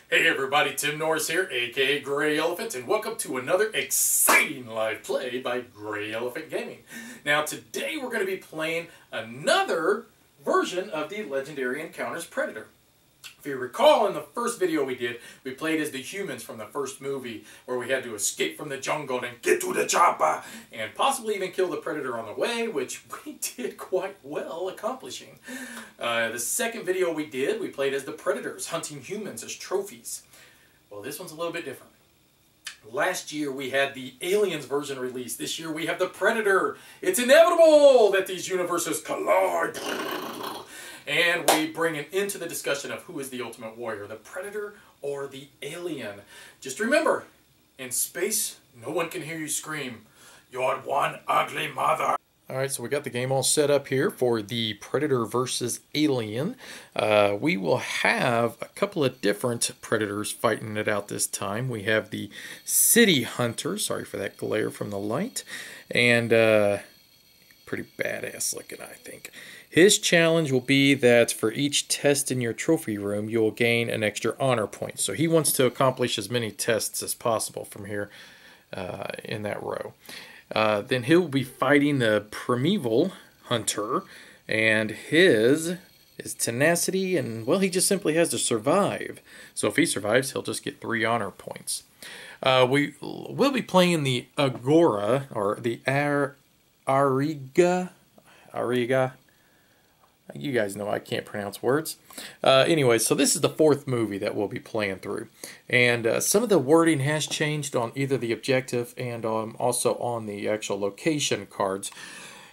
Hey everybody, Tim Norris here, aka GreyElephant, and welcome to another exciting live play by GreyElephant Gaming. Now today we're going to be playing another version of the Legendary Encounters Predator. If you recall, in the first video we did, we played as the humans from the first movie, where we had to escape from the jungle and get to the chopper, and possibly even kill the predator on the way, which we did quite well accomplishing. The second video we did, we played as the predators, hunting humans as trophies. Well, this one's a little bit different. Last year we had the Aliens version released. This year we have the Predator. It's inevitable that these universes collide. And we bring it into the discussion of who is the ultimate warrior, the Predator or the Alien. Just remember, in space, no one can hear you scream, "You're one ugly mother." Alright, so we got the game all set up here for the Predator versus Alien. We will have a couple of different Predators fighting it out this time. We have the City Hunter, sorry for that glare from the light, and pretty badass looking, I think. His challenge will be that for each test in your trophy room, you'll gain an extra honor point. So he wants to accomplish as many tests as possible from here in that row. Then he'll be fighting the Primeval Hunter, and his is tenacity, and well, he just simply has to survive. So if he survives, he'll just get 3 honor points. We'll be playing the Agora, or the Ariga. You guys know I can't pronounce words. Anyway, so this is the 4th movie that we'll be playing through. And some of the wording has changed on either the objective and also on the actual location cards.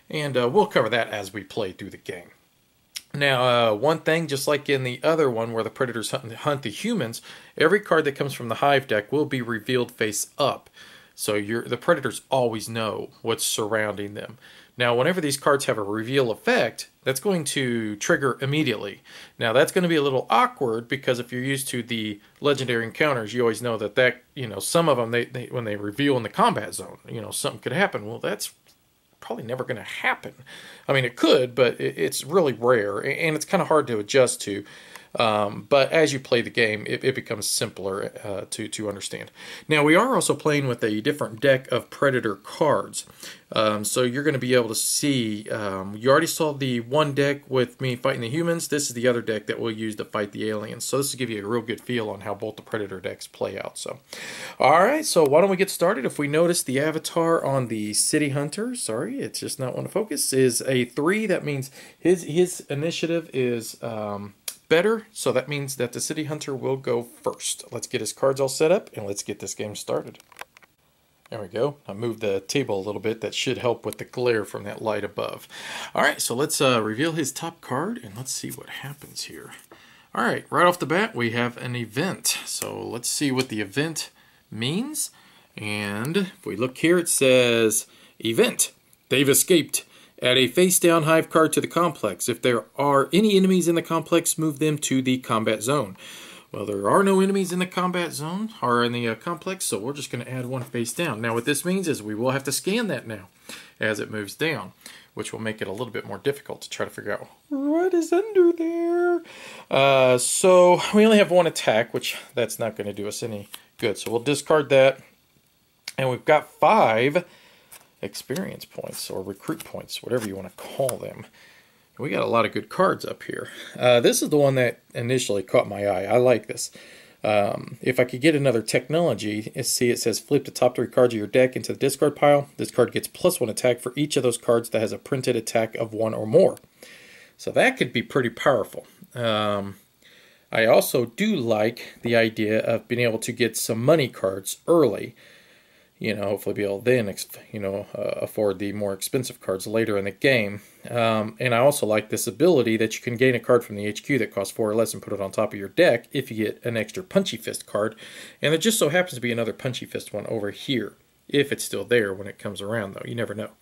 And we'll cover that as we play through the game. Now, one thing, just like in the other one where the Predators hunt the humans, every card that comes from the Hive deck will be revealed face up. So the Predators always know what's surrounding them. Now, whenever these cards have a reveal effect, that's going to trigger immediately. Now, that's going to be a little awkward because if you're used to the Legendary Encounters, you always know that some of them, when they reveal in the combat zone, something could happen. Well, that's probably never going to happen. I mean, it could, but it's really rare, and it's kind of hard to adjust to. But as you play the game, it becomes simpler to understand. Now, we are also playing with a different deck of Predator cards. So you're going to be able to see, you already saw the one deck with me fighting the humans. This is the other deck that we'll use to fight the aliens. So this will give you a real good feel on how both the Predator decks play out. So, alright, so why don't we get started? If we notice the avatar on the City Hunter, sorry, it's just not one to focus, is a 3. That means his initiative is better, so that means that the City Hunter will go first. Let's get his cards all set up and let's get this game started. There we go. I moved the table a little bit. That should help with the glare from that light above. Alright, so let's reveal his top card and let's see what happens here. Alright, right off the bat we have an event. So let's see what the event means. And if we look here, it says event. They've escaped. Add a face-down Hive card to the complex. If there are any enemies in the complex, move them to the combat zone. Well, there are no enemies in the combat zone, or in the complex, so we're just going to add one face down. Now, what this means is we will have to scan that now as it moves down, which will make it a little bit more difficult to try to figure out what is under there. So we only have 1 attack, which that's not going to do us any good. So we'll discard that, and we've got 5 experience points or recruit points, whatever you want to call them. We got a lot of good cards up here. This is the one that initially caught my eye. I like this. If I could get another technology, see it says flip the top 3 cards of your deck into the discard pile. This card gets +1 attack for each of those cards that has a printed attack of 1 or more. So that could be pretty powerful. I also do like the idea of being able to get some money cards early. Hopefully be able to then, afford the more expensive cards later in the game. And I also like this ability that you can gain a card from the HQ that costs 4 or less and put it on top of your deck if you get an extra Punchy Fist card. And there just so happens to be another Punchy Fist one over here, if it's still there when it comes around, though. You never know.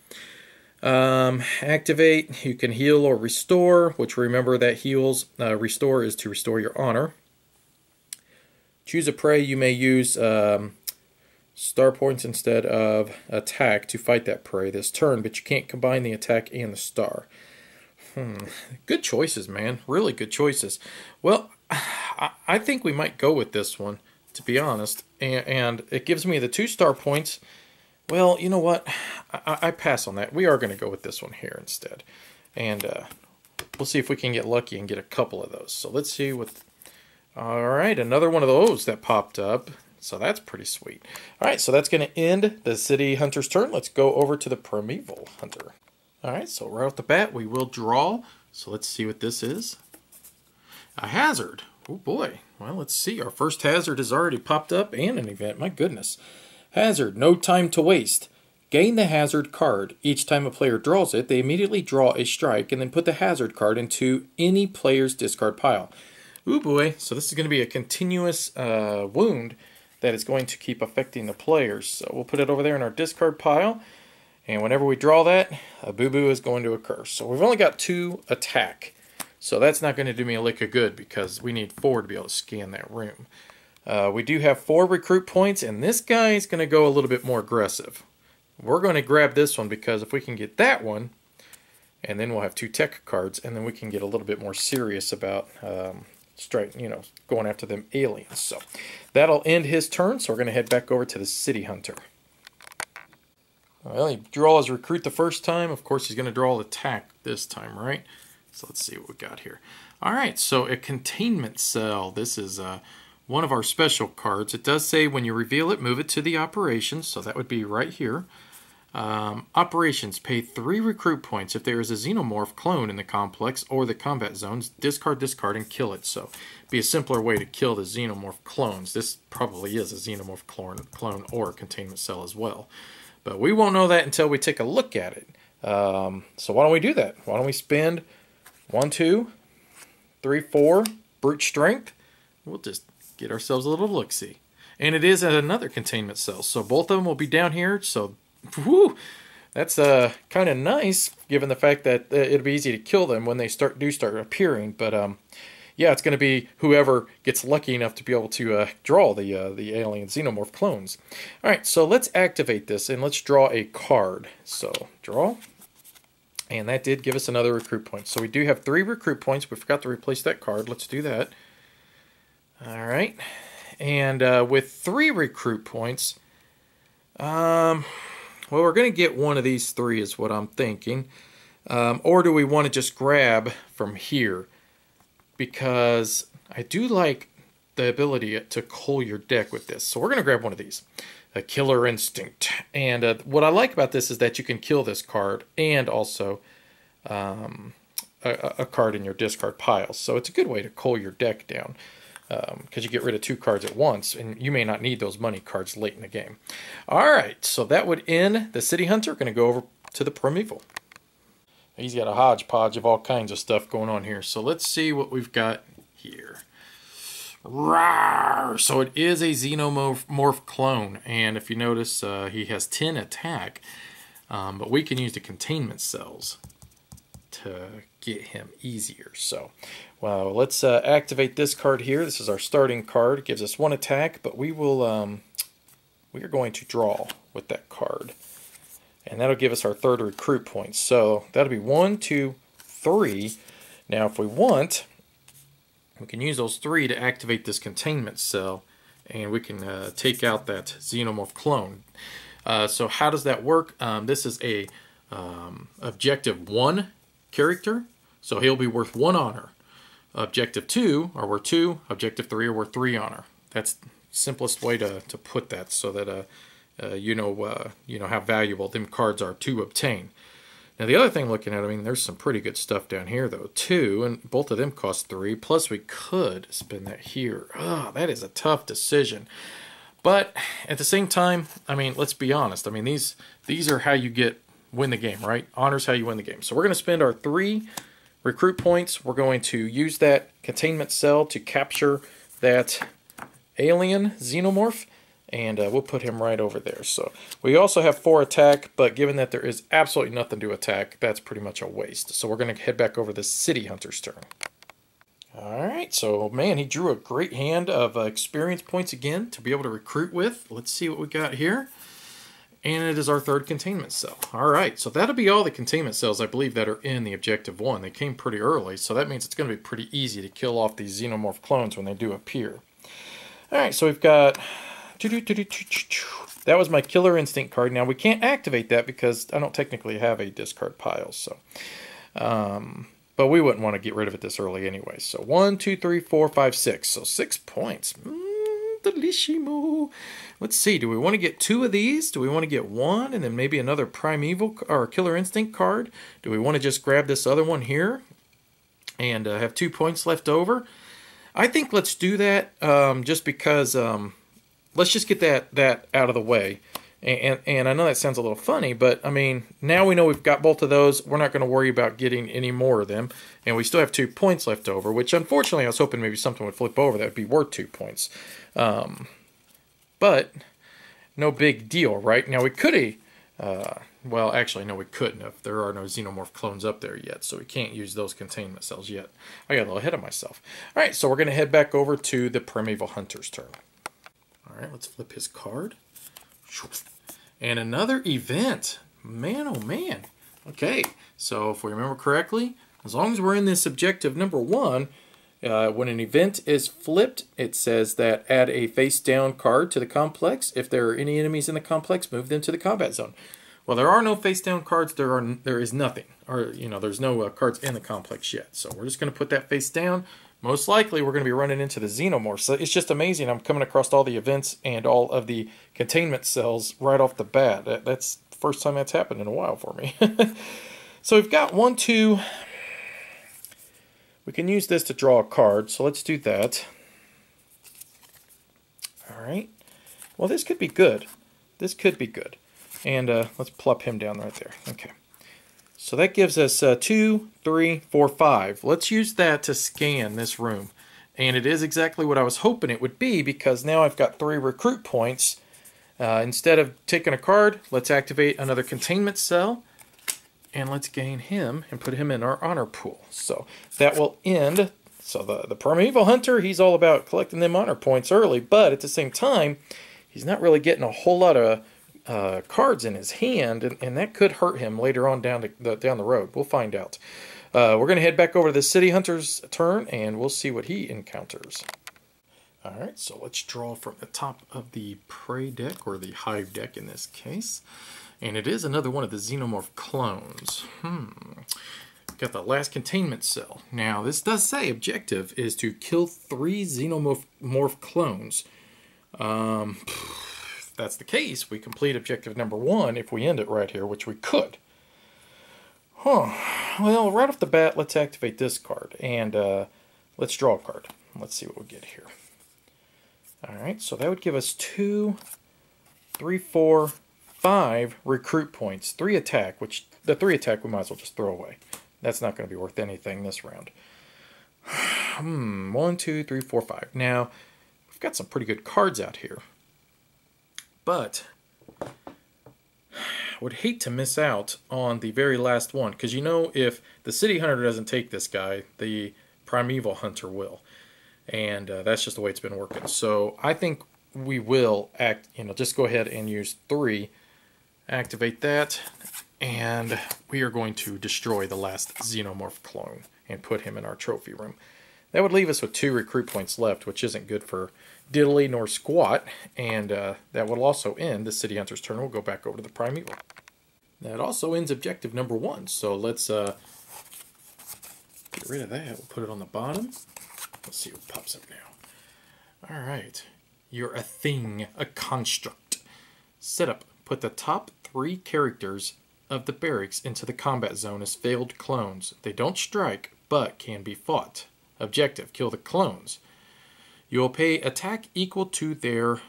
Activate, you can heal or restore, which remember that heals, restore is to restore your honor. Choose a prey, you may use star points instead of attack to fight that prey this turn, but you can't combine the attack and the star. Good choices, man. Really good choices. Well, I think we might go with this one, to be honest. And it gives me the 2-star points. Well, you know what? I pass on that. We are going to go with this one here instead. And we'll see if we can get lucky and get a couple of those. So let's see what... All right, another one of those that popped up. So that's pretty sweet. All right, so that's going to end the City Hunter's turn. Let's go over to the Primeval Hunter. All right, so right off the bat, we will draw. So let's see what this is. A hazard. Oh boy. Well, let's see. Our first hazard has already popped up and an event. My goodness. Hazard. No time to waste. Gain the hazard card. Each time a player draws it, they immediately draw a strike and then put the hazard card into any player's discard pile. Oh boy. So this is going to be a continuous wound that is going to keep affecting the players. So we'll put it over there in our discard pile. And whenever we draw that, a boo-boo is going to occur. So we've only got 2 attack. So that's not going to do me a lick of good because we need 4 to be able to scan that room. We do have 4 recruit points, and this guy is going to go a little bit more aggressive. We're going to grab this one because if we can get that one, and then we'll have 2 tech cards, and then we can get a little bit more serious about going after them aliens. So that'll end his turn, so we're going to head back over to the City Hunter. Well, he draws recruit the first time. Of course, he's going to draw attack this time, right? So let's see what we got here. All right, so a containment cell. This is one of our special cards. It does say when you reveal it, move it to the operations. So that would be right here. Operations, pay 3 recruit points if there is a xenomorph clone in the complex or the combat zones. Discard, and kill it. So be a simpler way to kill the xenomorph clones. This probably is a xenomorph clone or a containment cell as well. But we won't know that until we take a look at it. So why don't we do that? Why don't we spend 1, 2, 3, 4 brute strength? We'll just get ourselves a little look-see. And it is another containment cell. So both of them will be down here. So whew, that's kind of nice given the fact that it'll be easy to kill them when they start appearing. But yeah, it's going to be whoever gets lucky enough to be able to draw the alien xenomorph clones. All right, so let's activate this and let's draw a card. So draw, and that did give us another recruit point. So we do have 3 recruit points. We forgot to replace that card. Let's do that. All right, and with 3 recruit points, well, we're going to get one of these 3 is what I'm thinking. Or do we want to just grab from here? Because I do like the ability to cull your deck with this. So we're going to grab one of these. A Killer Instinct. And what I like about this is that you can kill this card and also a card in your discard pile. So it's a good way to cull your deck down. Because you get rid of 2 cards at once, and you may not need those money cards late in the game. All right, so that would end the City Hunter. Going to go over to the Primeval. He's got a hodgepodge of all kinds of stuff going on here. So let's see what we've got here. Rawr! So it is a xenomorph clone, and if you notice, he has 10 attack, but we can use the containment cells to get him easier. So, well, let's activate this card here. This is our starting card. It gives us 1 attack, but we will we are going to draw with that card, and that'll give us our 3rd recruit point. So that'll be 1, 2, 3. Now, if we want, we can use those 3 to activate this containment cell, and we can take out that xenomorph clone. So how does that work? This is a objective 1 character, so he'll be worth 1 honor. Objective 2 are worth 2. Objective 3 are worth 3 honor. That's the simplest way to put that, so that you know how valuable them cards are to obtain. Now the other thing looking at, I mean, there's some pretty good stuff down here though too, and both of them cost 3. Plus we could spend that here. That is a tough decision. But at the same time, I mean, let's be honest. I mean, these are how you win the game, right? Honor's how you win the game. So we're going to spend our 3 recruit points. We're going to use that containment cell to capture that alien xenomorph, and we'll put him right over there. So we also have 4 attack, but given that there is absolutely nothing to attack, that's pretty much a waste. So we're going to head back over the City Hunter's turn. All right, so man, he drew a great hand of experience points again to be able to recruit with. Let's see what we got here. And it is our third containment cell. All right, so that'll be all the containment cells, I believe, that are in the Objective 1. They came pretty early, so that means it's going to be pretty easy to kill off these xenomorph clones when they do appear. All right, so we've got... That was my Killer Instinct card. Now, we can't activate that because I don't technically have a discard pile, so... but we wouldn't want to get rid of it this early anyway. So 1, 2, 3, 4, 5, 6. So 6 points. Delissimo. Let's see. Do we want to get 2 of these? Do we want to get 1 and then maybe another Primeval or Killer Instinct card? Do we want to just grab this other one here and have 2 points left over? I think let's do that just because let's just get that out of the way. And I know that sounds a little funny, but I mean, now we know we've got both of those. We're not going to worry about getting any more of them. And we still have 2 points left over, which unfortunately I was hoping maybe something would flip over that would be worth 2 points. But no big deal, right? Now we could have, well, actually, no, we couldn't have. There are no xenomorph clones up there yet, so we can't use those containment cells yet. I got a little ahead of myself. All right, so we're going to head back over to the Primeval Hunter's turn. All right, let's flip his card. And another event. Man, oh man. Okay, so if we remember correctly, as long as we're in this objective number 1, when an event is flipped, it says that add a face-down card to the complex. If there are any enemies in the complex, move them to the combat zone. Well, there are no face-down cards. There is nothing. Or, you know, there's no cards in the complex yet. So we're just going to put that face down. Most likely, we're going to be running into the xenomorphs. So it's just amazing. I'm coming across all the events and all of the containment cells right off the bat. That's the first time that's happened in a while for me. So we've got 1, 2. We can use this to draw a card. So let's do that. All right. Well, this could be good. This could be good. And let's plop him down right there. Okay. So that gives us 2, 3, 4, 5. Let's use that to scan this room. And it is exactly what I was hoping it would be, because now I've got 3 recruit points. Instead of taking a card, let's activate another containment cell. And let's gain him and put him in our honor pool. So that will end. So the Primeval Hunter, he's all about collecting them honor points early. But at the same time, he's not really getting a whole lot of cards in his hand, and that could hurt him later on down the road. We'll find out. We're going to head back over to the City Hunter's turn, and we'll see what he encounters. All right, so let's draw from the top of the prey deck, or the hive deck in this case. And it is another one of the xenomorph clones. Got the last containment cell. Now, this does say objective is to kill 3 xenomorph clones. If that's the case, we complete objective number 1 if we end it right here, which we could. Well, right off the bat, let's activate this card. And let's draw a card. Let's see what we get here. Alright, so that would give us 2, 3, 4, 5 recruit points. 3 attack, which the 3 attack we might as well just throw away. That's not going to be worth anything this round. 1, 2, 3, 4, 5. Now, we've got some pretty good cards out here. But I would hate to miss out on the very last one, because you know, if the City Hunter doesn't take this guy, the Primeval Hunter will. And that's just the way it's been working. So I think we will just go ahead and use 3, activate that, and we are going to destroy the last xenomorph clone and put him in our trophy room. That would leave us with 2 recruit points left, which isn't good for diddly nor squat, and that will also end the City Hunter's turn. We'll go back over to the Primeval. That also ends objective number 1, so let's get rid of that. We'll put it on the bottom. Let's see what pops up now. Alright, you're a thing, a construct. Set up, put the top 3 characters of the barracks into the combat zone as failed clones. They don't strike, but can be fought. Objective, kill the clones. You will pay attack equal to their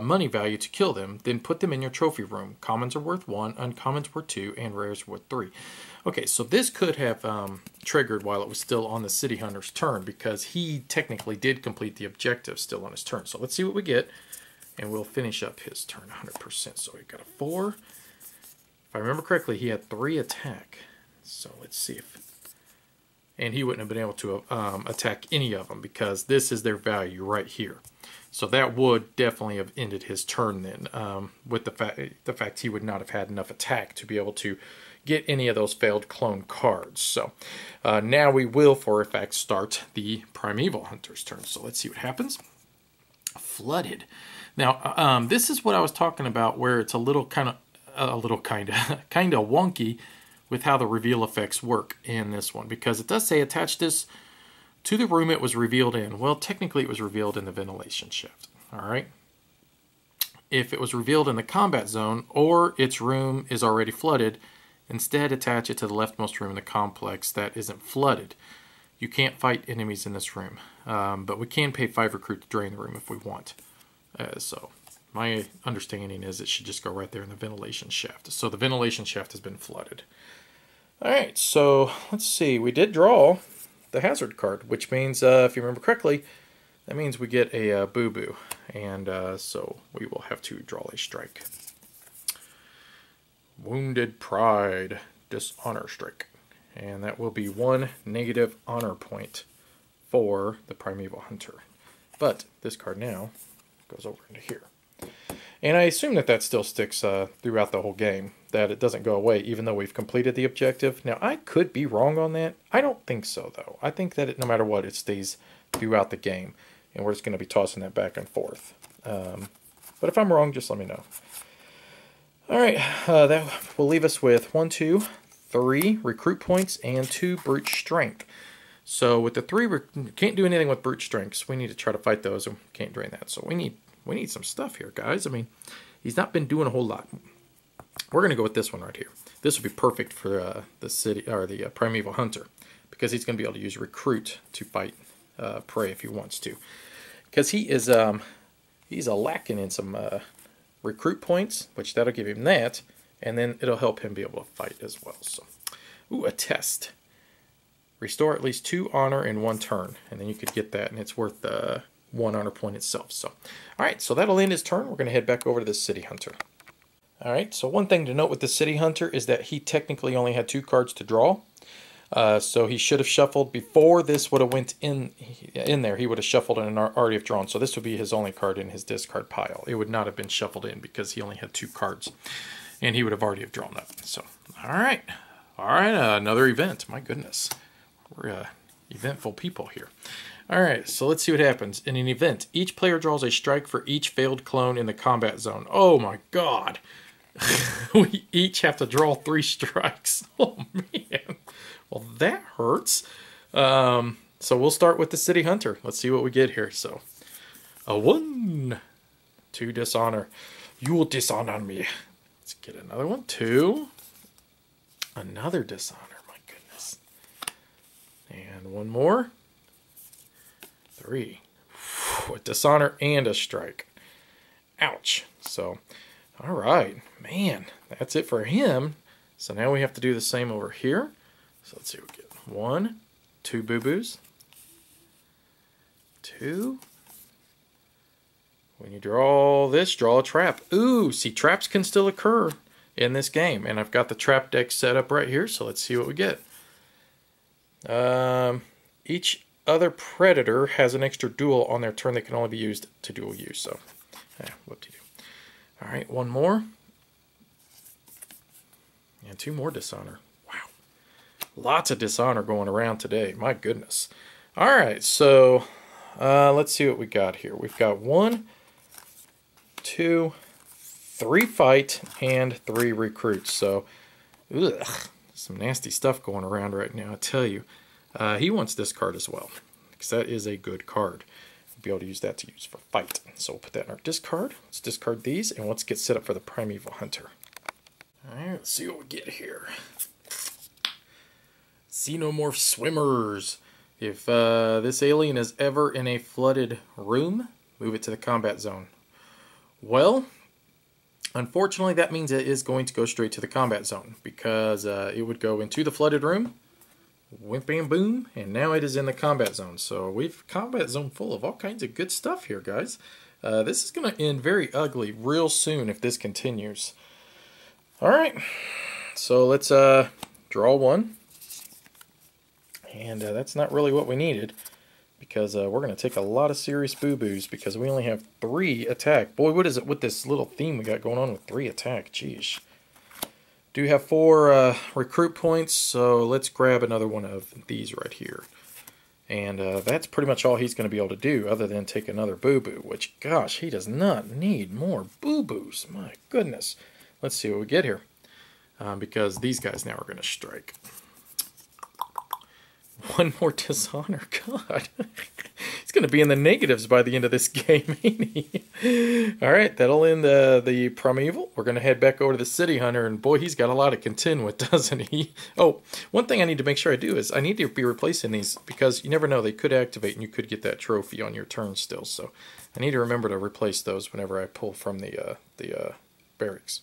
money value to kill them, then put them in your trophy room. Commons are worth 1, uncommons worth 2, and rares are worth 3. Okay, so this could have triggered while it was still on the City Hunter's turn, because he technically did complete the objective still on his turn. So let's see what we get, and we'll finish up his turn 100%. So we got a 4. If I remember correctly, he had 3 attack. So let's see if and he wouldn't have been able to attack any of them because this is their value right here. So that would definitely have ended his turn then, with the fact he would not have had enough attack to be able to get any of those failed clone cards. So now we will, for a fact, start the Primeval Hunter's turn. So let's see what happens. Flooded. Now, this is what I was talking about, where it's a little kind of wonky with how the reveal effects work in this one, because it does say attach this to the room it was revealed in. Well, technically it was revealed in the ventilation shaft. All right. If it was revealed in the combat zone or its room is already flooded, instead attach it to the leftmost room in the complex that isn't flooded. You can't fight enemies in this room, but we can pay 5 recruit to drain the room if we want. So my understanding is it should just go right there in the ventilation shaft. So the ventilation shaft has been flooded. All right, so let's see. We did draw the hazard card, which means, if you remember correctly, that means we get a boo-boo. And so we will have to draw a strike. Wounded Pride, Dishonor Strike. And that will be 1 negative honor point for the Primeval Hunter. But this card now goes over into here. And I assume that that still sticks throughout the whole game, that it doesn't go away even though we've completed the objective. Now, I could be wrong on that. I don't think so, though. I think that no matter what, it stays throughout the game. And we're just going to be tossing that back and forth. But if I'm wrong, just let me know. All right, that will leave us with 1, 2, 3 recruit points and 2 brute strength. So with the 3, we can't do anything with brute strengths. We need to try to fight those, and can't drain that. So we need some stuff here, guys. I mean, he's not been doing a whole lot. We're going to go with this one right here. This would be perfect for the city or the Primeval Hunter, because he's going to be able to use recruit to fight prey if he wants to. Because he is he's lacking in some recruit points, which that'll give him that, and then it'll help him be able to fight as well. So, ooh, a test. Restore at least 2 honor in 1 turn, and then you could get that, and it's worth 1 honor point itself. So, all right, so that'll end his turn. We're going to head back over to the City Hunter. All right, so one thing to note with the City Hunter is that he technically only had 2 cards to draw. So he should have shuffled before this would have went in there. He would have shuffled and already have drawn. So this would be his only card in his discard pile. It would not have been shuffled in because he only had 2 cards, and he would have already have drawn that. So, all right, another event. My goodness, we're eventful people here. All right, so let's see what happens. In an event, each player draws a strike for each failed clone in the combat zone. Oh my God. We each have to draw 3 strikes. Oh man. Well, that hurts. So we'll start with the City Hunter. Let's see what we get here. So, a 1, 2 dishonor. You will dishonor me. Let's get another one. 2. Another dishonor. My goodness. And 1 more. 3. A dishonor and a strike. Ouch. So, all right. Man, that's it for him. So now we have to do the same over here. So let's see what we get. 1, 2 boo-boos. 2. When you draw this, draw a trap. Ooh, see, traps can still occur in this game. And I've got the trap deck set up right here, so let's see what we get. Each other predator has an extra duel on their turn that can only be used to dual use. So, whoop-de-doo. All right, 1 more. And 2 more dishonor. Wow. Lots of dishonor going around today. My goodness. All right, so let's see what we got here. We've got 1, 2, 3 fight, and 3 recruits. So, ugh, some nasty stuff going around right now, I tell you. He wants this card as well, because that is a good card. We'll be able to use that to use for fight. So we'll put that in our discard. Let's discard these, and let's get set up for the Primeval Hunter. All right, let's see what we get here. Xenomorph Swimmers. If this alien is ever in a flooded room, move it to the combat zone. Well, unfortunately, that means it is going to go straight to the combat zone, because it would go into the flooded room, wimp bam boom, and now it is in the combat zone. So we've combat zone full of all kinds of good stuff here, guys. This is going to end very ugly real soon if this continues. All right, so let's draw 1. And that's not really what we needed, because we're going to take a lot of serious boo-boos because we only have 3 attack. Boy, what is it with this little theme we got going on with 3 attack? Jeez. Do have 4 recruit points, so let's grab another one of these right here. And that's pretty much all he's going to be able to do other than take another boo-boo, which, gosh, he does not need more boo-boos. My goodness. Let's see what we get here, because these guys now are going to strike. 1 more dishonor. God. He's going to be in the negatives by the end of this game, ain't he? Alright, that'll end the primeval. We're going to head back over to the city hunter, and boy, he's got a lot to contend with, doesn't he? Oh, one thing I need to make sure I do is I need to be replacing these, because you never know, they could activate and you could get that trophy on your turn still. So I need to remember to replace those whenever I pull from the barracks.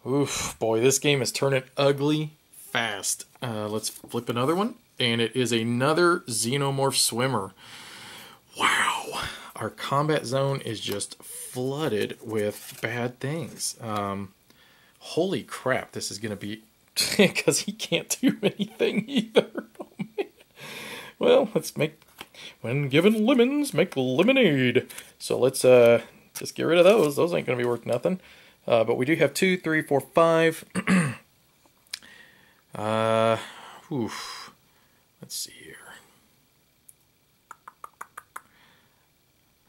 Oof, boy, this game is turning ugly fast. Let's flip another one. And it is another Xenomorph Swimmer. Wow. Our combat zone is just flooded with bad things. Holy crap, this is going to be... because he can't do anything either. Oh, man. Well, let's make... when given lemons, make lemonade. So let's just get rid of those. Those ain't going to be worth nothing. But we do have 2, 3, 4, 5. Oof. Let's see here.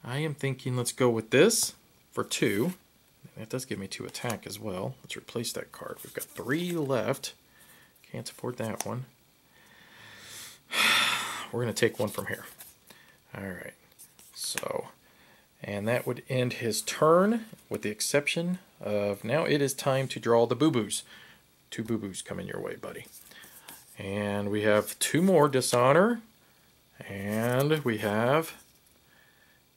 I am thinking let's go with this for 2. That does give me 2 attack as well. Let's replace that card. We've got 3 left. Can't afford that one. We're going to take 1 from here. Alright. So, and that would end his turn, with the exception of now it is time to draw the boo-boos. 2 boo-boos coming your way, buddy. And we have 2 more dishonor. And we have...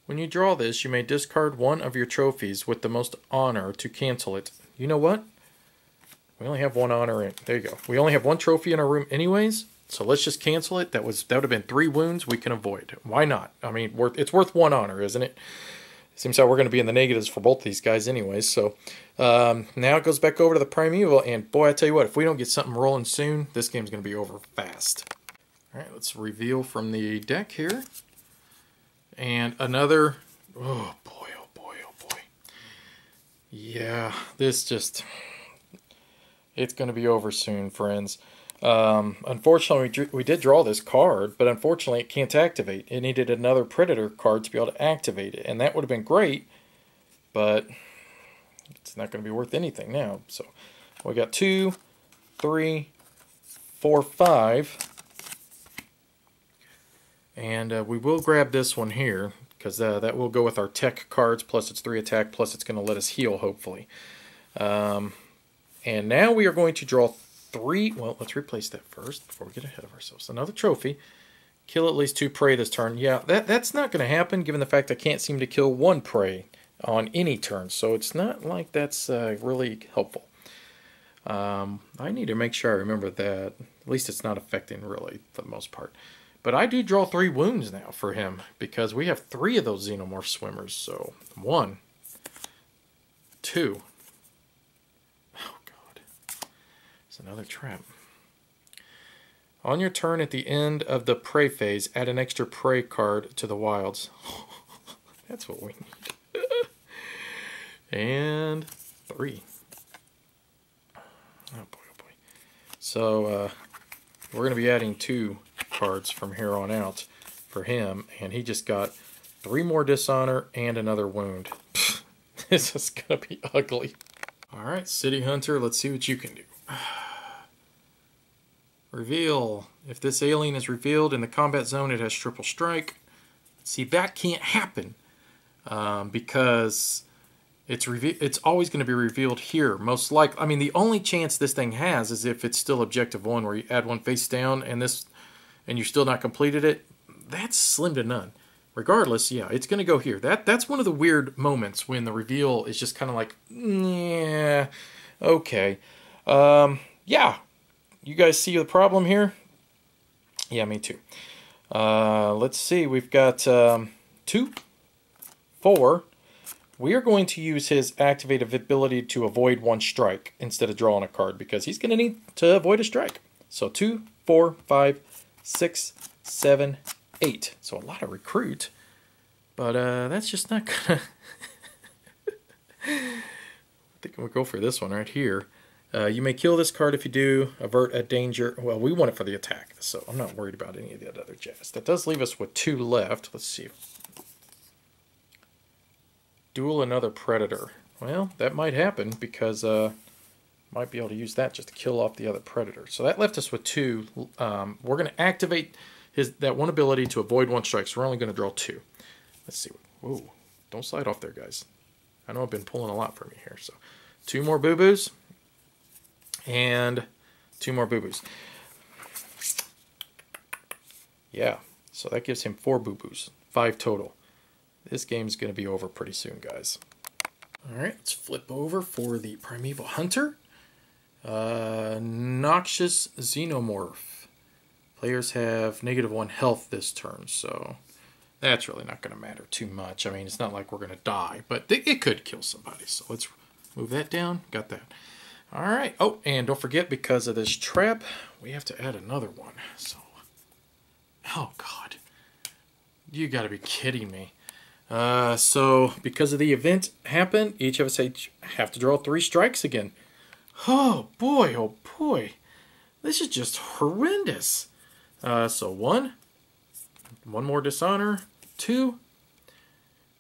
when you draw this, you may discard 1 of your trophies with the most honor to cancel it. You know what? We only have 1 honor in. There you go. We only have 1 trophy in our room anyways, so let's just cancel it. That would have been 3 wounds we can avoid. Why not? I mean, it's worth 1 honor, isn't it? Seems like we're going to be in the negatives for both these guys anyways. So now it goes back over to the primeval, and boy, I tell you what, if we don't get something rolling soon, this game's going to be over fast. All right, let's reveal from the deck here. And another, oh boy, oh boy, oh boy. Yeah, this just, it's going to be over soon, friends. Unfortunately, we did draw this card, but unfortunately it can't activate. It needed another Predator card to be able to activate it, and that would have been great, but it's not going to be worth anything now. So we got 2, 3, 4, 5, and we will grab this one here, because that will go with our tech cards, plus it's 3 attack, plus it's going to let us heal, hopefully. And now we are going to draw 3, well, let's replace that first before we get ahead of ourselves. Another trophy. Kill at least 2 prey this turn. Yeah, that's not going to happen given the fact I can't seem to kill 1 prey on any turn. So it's not like that's really helpful. I need to make sure I remember that. At least it's not affecting really for the most part. But I do draw 3 wounds now for him because we have 3 of those Xenomorph Swimmers. So 1, 2. Another trap. On your turn at the end of the prey phase, add an extra prey card to the wilds. That's what we need. And 3. Oh boy, oh boy. So we're going to be adding 2 cards from here on out for him, and he just got 3 more dishonor and another wound. This is going to be ugly. Alright, City Hunter, let's see what you can do. Reveal. If this alien is revealed in the combat zone, it has triple strike. See, that can't happen because it's always going to be revealed here. Most likely, I mean, the only chance this thing has is if it's still objective 1, where you add 1 face down and you still not completed it. That's slim to none. Regardless, yeah, it's going to go here. That's one of the weird moments when the reveal is just kind of like, yeah, okay, yeah. You guys see the problem here? Yeah, me too. Let's see. We've got 2, 4. We are going to use his activated ability to avoid 1 strike instead of drawing a card because he's going to need to avoid a strike. So 2, 4, 5, 6, 7, 8. So a lot of recruit. But that's just not gonna... I think we'll go for this one right here. You may kill this card if you do. Avert a danger. Well, we want it for the attack, so I'm not worried about any of that other jazz. That does leave us with 2 left. Let's see. Duel another predator. Well, that might happen because might be able to use that just to kill off the other predator. So that left us with 2. We're going to activate that one ability to avoid 1 strike. So we're only going to draw 2. Let's see. Whoa, don't slide off there, guys. I know I've been pulling a lot from you here. So 2 more boo-boos and 2 more boo-boos. Yeah, so that gives him 4 boo-boos, 5 total. This game's going to be over pretty soon, guys. Alright, let's flip over for the Primeval Hunter. Noxious Xenomorph. Players have -1 health this turn, so that's really not going to matter too much. I mean, it's not like we're going to die, but it could kill somebody. So let's move that down. Got that. Alright. Oh, and don't forget, because of this trap, we have to add another one. So, oh, God. You got to be kidding me. So, because of the event happened, each of us have to draw 3 strikes again. Oh boy. This is just horrendous. So 1 more dishonor, 2.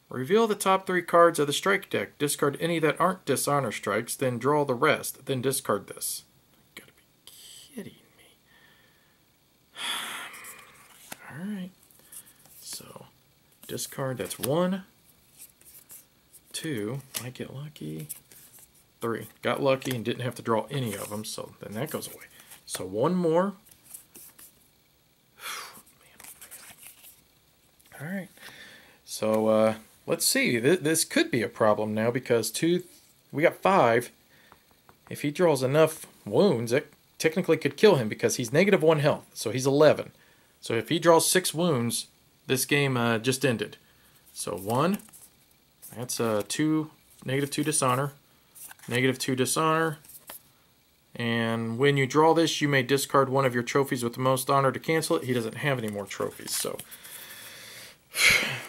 Reveal the top 3 cards of the strike deck. Discard any that aren't dishonor strikes, then draw the rest. Then discard this. You gotta be kidding me. Alright. So, discard, that's 1, 2, might get lucky, 3. Got lucky and didn't have to draw any of them, so then that goes away. So 1 more. Alright, so let's see. This could be a problem now because we got 5. If he draws enough wounds, it technically could kill him because he's -1 health, so he's 11. So if he draws 6 wounds, this game just ended. So 1, that's -2 dishonor, -2 dishonor, and when you draw this, you may discard one of your trophies with the most honor to cancel it. He doesn't have any more trophies, so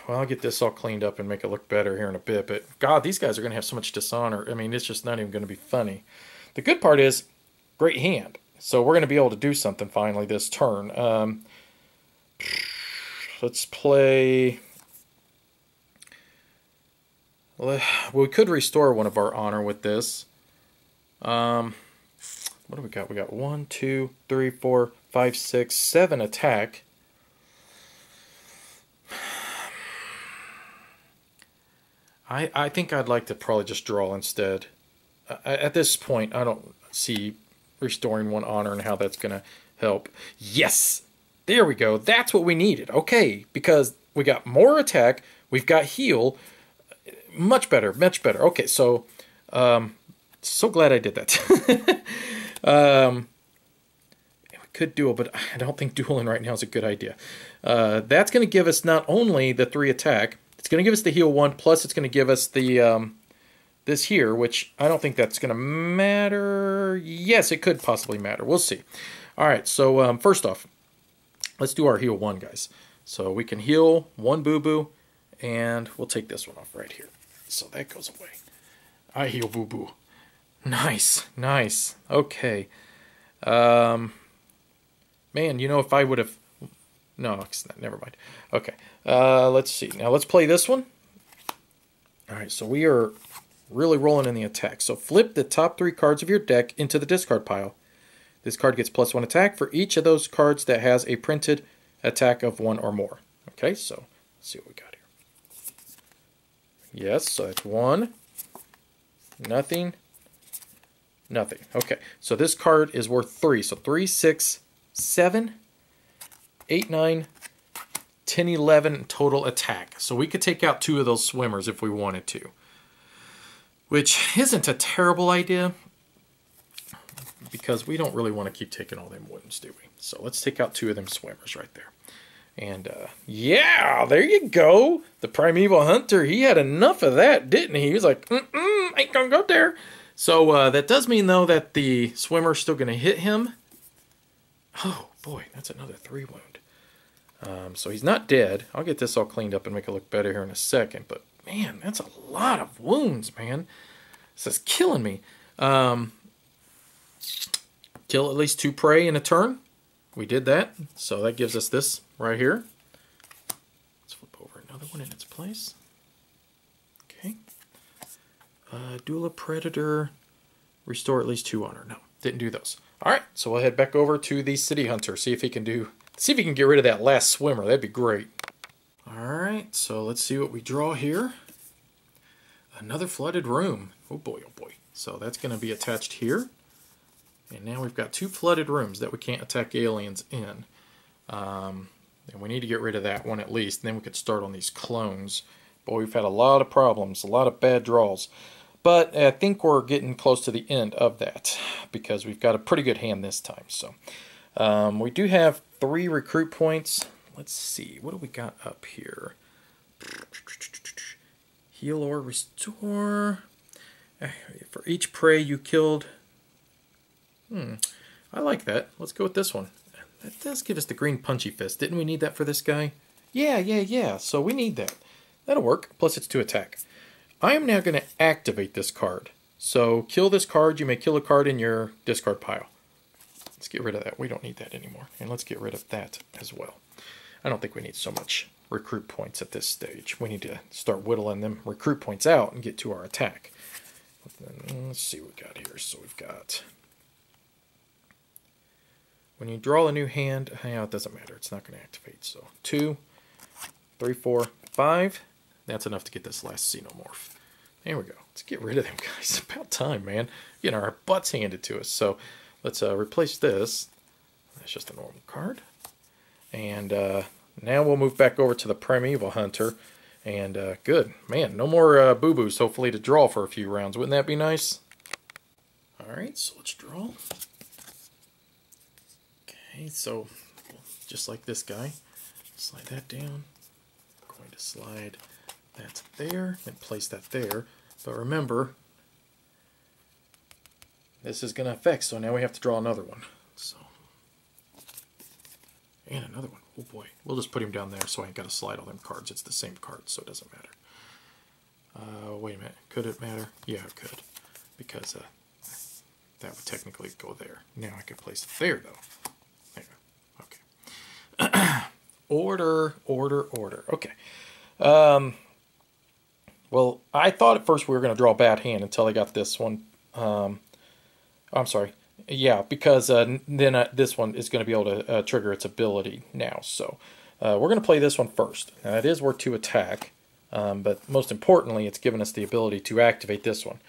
well, I'll get this all cleaned up and make it look better here in a bit. But God, these guys are going to have so much dishonor. I mean, it's just not even going to be funny. The good part is, great hand. So we're going to be able to do something finally this turn. Let's play... we could restore one of our honor with this. What do we got? We got 1, 2, 3, 4, 5, 6, 7 attack. I think I'd like to probably just draw instead. At this point, I don't see restoring 1 honor and how that's going to help. Yes! There we go. That's what we needed. Okay, because we got more attack, we've got heal. Much better, much better. Okay, so so glad I did that. We could duel, but I don't think dueling right now is a good idea. That's going to give us not only the 3 attack, it's going to give us the heal 1, plus it's going to give us the this here, which I don't think that's going to matter. Yes, it could possibly matter. We'll see. All right, so first off, let's do our heal 1, guys. So we can heal 1 boo-boo, and we'll take this one off right here. So that goes away. I heal boo-boo. Nice, nice. Okay. Man, you know, if I would have... No, never mind. Okay, let's see. Now let's play this one. All right, so we are really rolling in the attack. So flip the top 3 cards of your deck into the discard pile. This card gets +1 attack for each of those cards that has a printed attack of 1 or more. Okay, so let's see what we got here. Yes, so that's 1. Nothing. Nothing. Okay, so this card is worth 3. So 3, 6, 7, 8, 9, 10, 11 total attack. So we could take out 2 of those swimmers if we wanted to. Which isn't a terrible idea, because we don't really want to keep taking all them wounds, do we? So let's take out 2 of them swimmers right there. And yeah, there you go. The Primeval Hunter, he had enough of that, didn't he? He was like, ain't gonna go there. So that does mean, though, that the swimmer's still going to hit him. Oh, boy, that's another 3 wound. So he's not dead. I'll get this all cleaned up and make it look better here in a second. But, man, that's a lot of wounds, man. This is killing me. Kill at least 2 prey in a turn. We did that. So that gives us this right here. Let's flip over another one in its place. Okay. Duel a predator. Restore at least 2 honor. No, didn't do those. All right, so we'll head back over to the City Hunter. See if he can get rid of that last swimmer. That'd be great. All right, so let's see what we draw here. Another flooded room. Oh boy, oh boy. So that's going to be attached here. And now we've got 2 flooded rooms that we can't attack aliens in. And we need to get rid of that one at least. And then we could start on these clones. Boy, we've had a lot of problems, a lot of bad draws. But I think we're getting close to the end of that because we've got a pretty good hand this time. So we do have 3 recruit points. Let's see, what do we got up here? Heal or restore. For each prey you killed. I like that. Let's go with this one. That does give us the green punchy fist. Didn't we need that for this guy? Yeah. So we need that. That'll work. Plus it's 2 attack. I am now going to activate this card. So kill this card. You may kill a card in your discard pile. Let's get rid of that. We don't need that anymore. And let's get rid of that as well. I don't think we need so much recruit points at this stage. We need to start whittling them recruit points out and get to our attack. Let's see what we got here. So we've got... When you draw a new hand, it doesn't matter. It's not going to activate. So 2, 3, 4, 5. That's enough to get this last xenomorph. There we go. Let's get rid of them guys. It's about time, man. Getting our butts handed to us. So let's replace this. That's just a normal card. And now we'll move back over to the Primeval Hunter. And good. Man, no more boo-boos, hopefully, to draw for a few rounds. Wouldn't that be nice? All right, so let's draw. Okay, so just like this guy, slide that down. I'm going to slide that there and place that there. But remember, this is going to affect, so now we have to draw another one. So, and another one. Oh boy, we'll just put him down there so I ain't got to slide all them cards. It's the same cards, so it doesn't matter. Wait a minute, could it matter? Yeah, it could, because that would technically go there. Now I could place it there, though. There you go. Okay. Order. Okay. Well, I thought at first we were going to draw a bad hand until I got this one. I'm sorry. Yeah, because then this one is going to be able to trigger its ability now. So we're going to play this one first. Now, it is worth 2 attack, but most importantly, it's given us the ability to activate this one.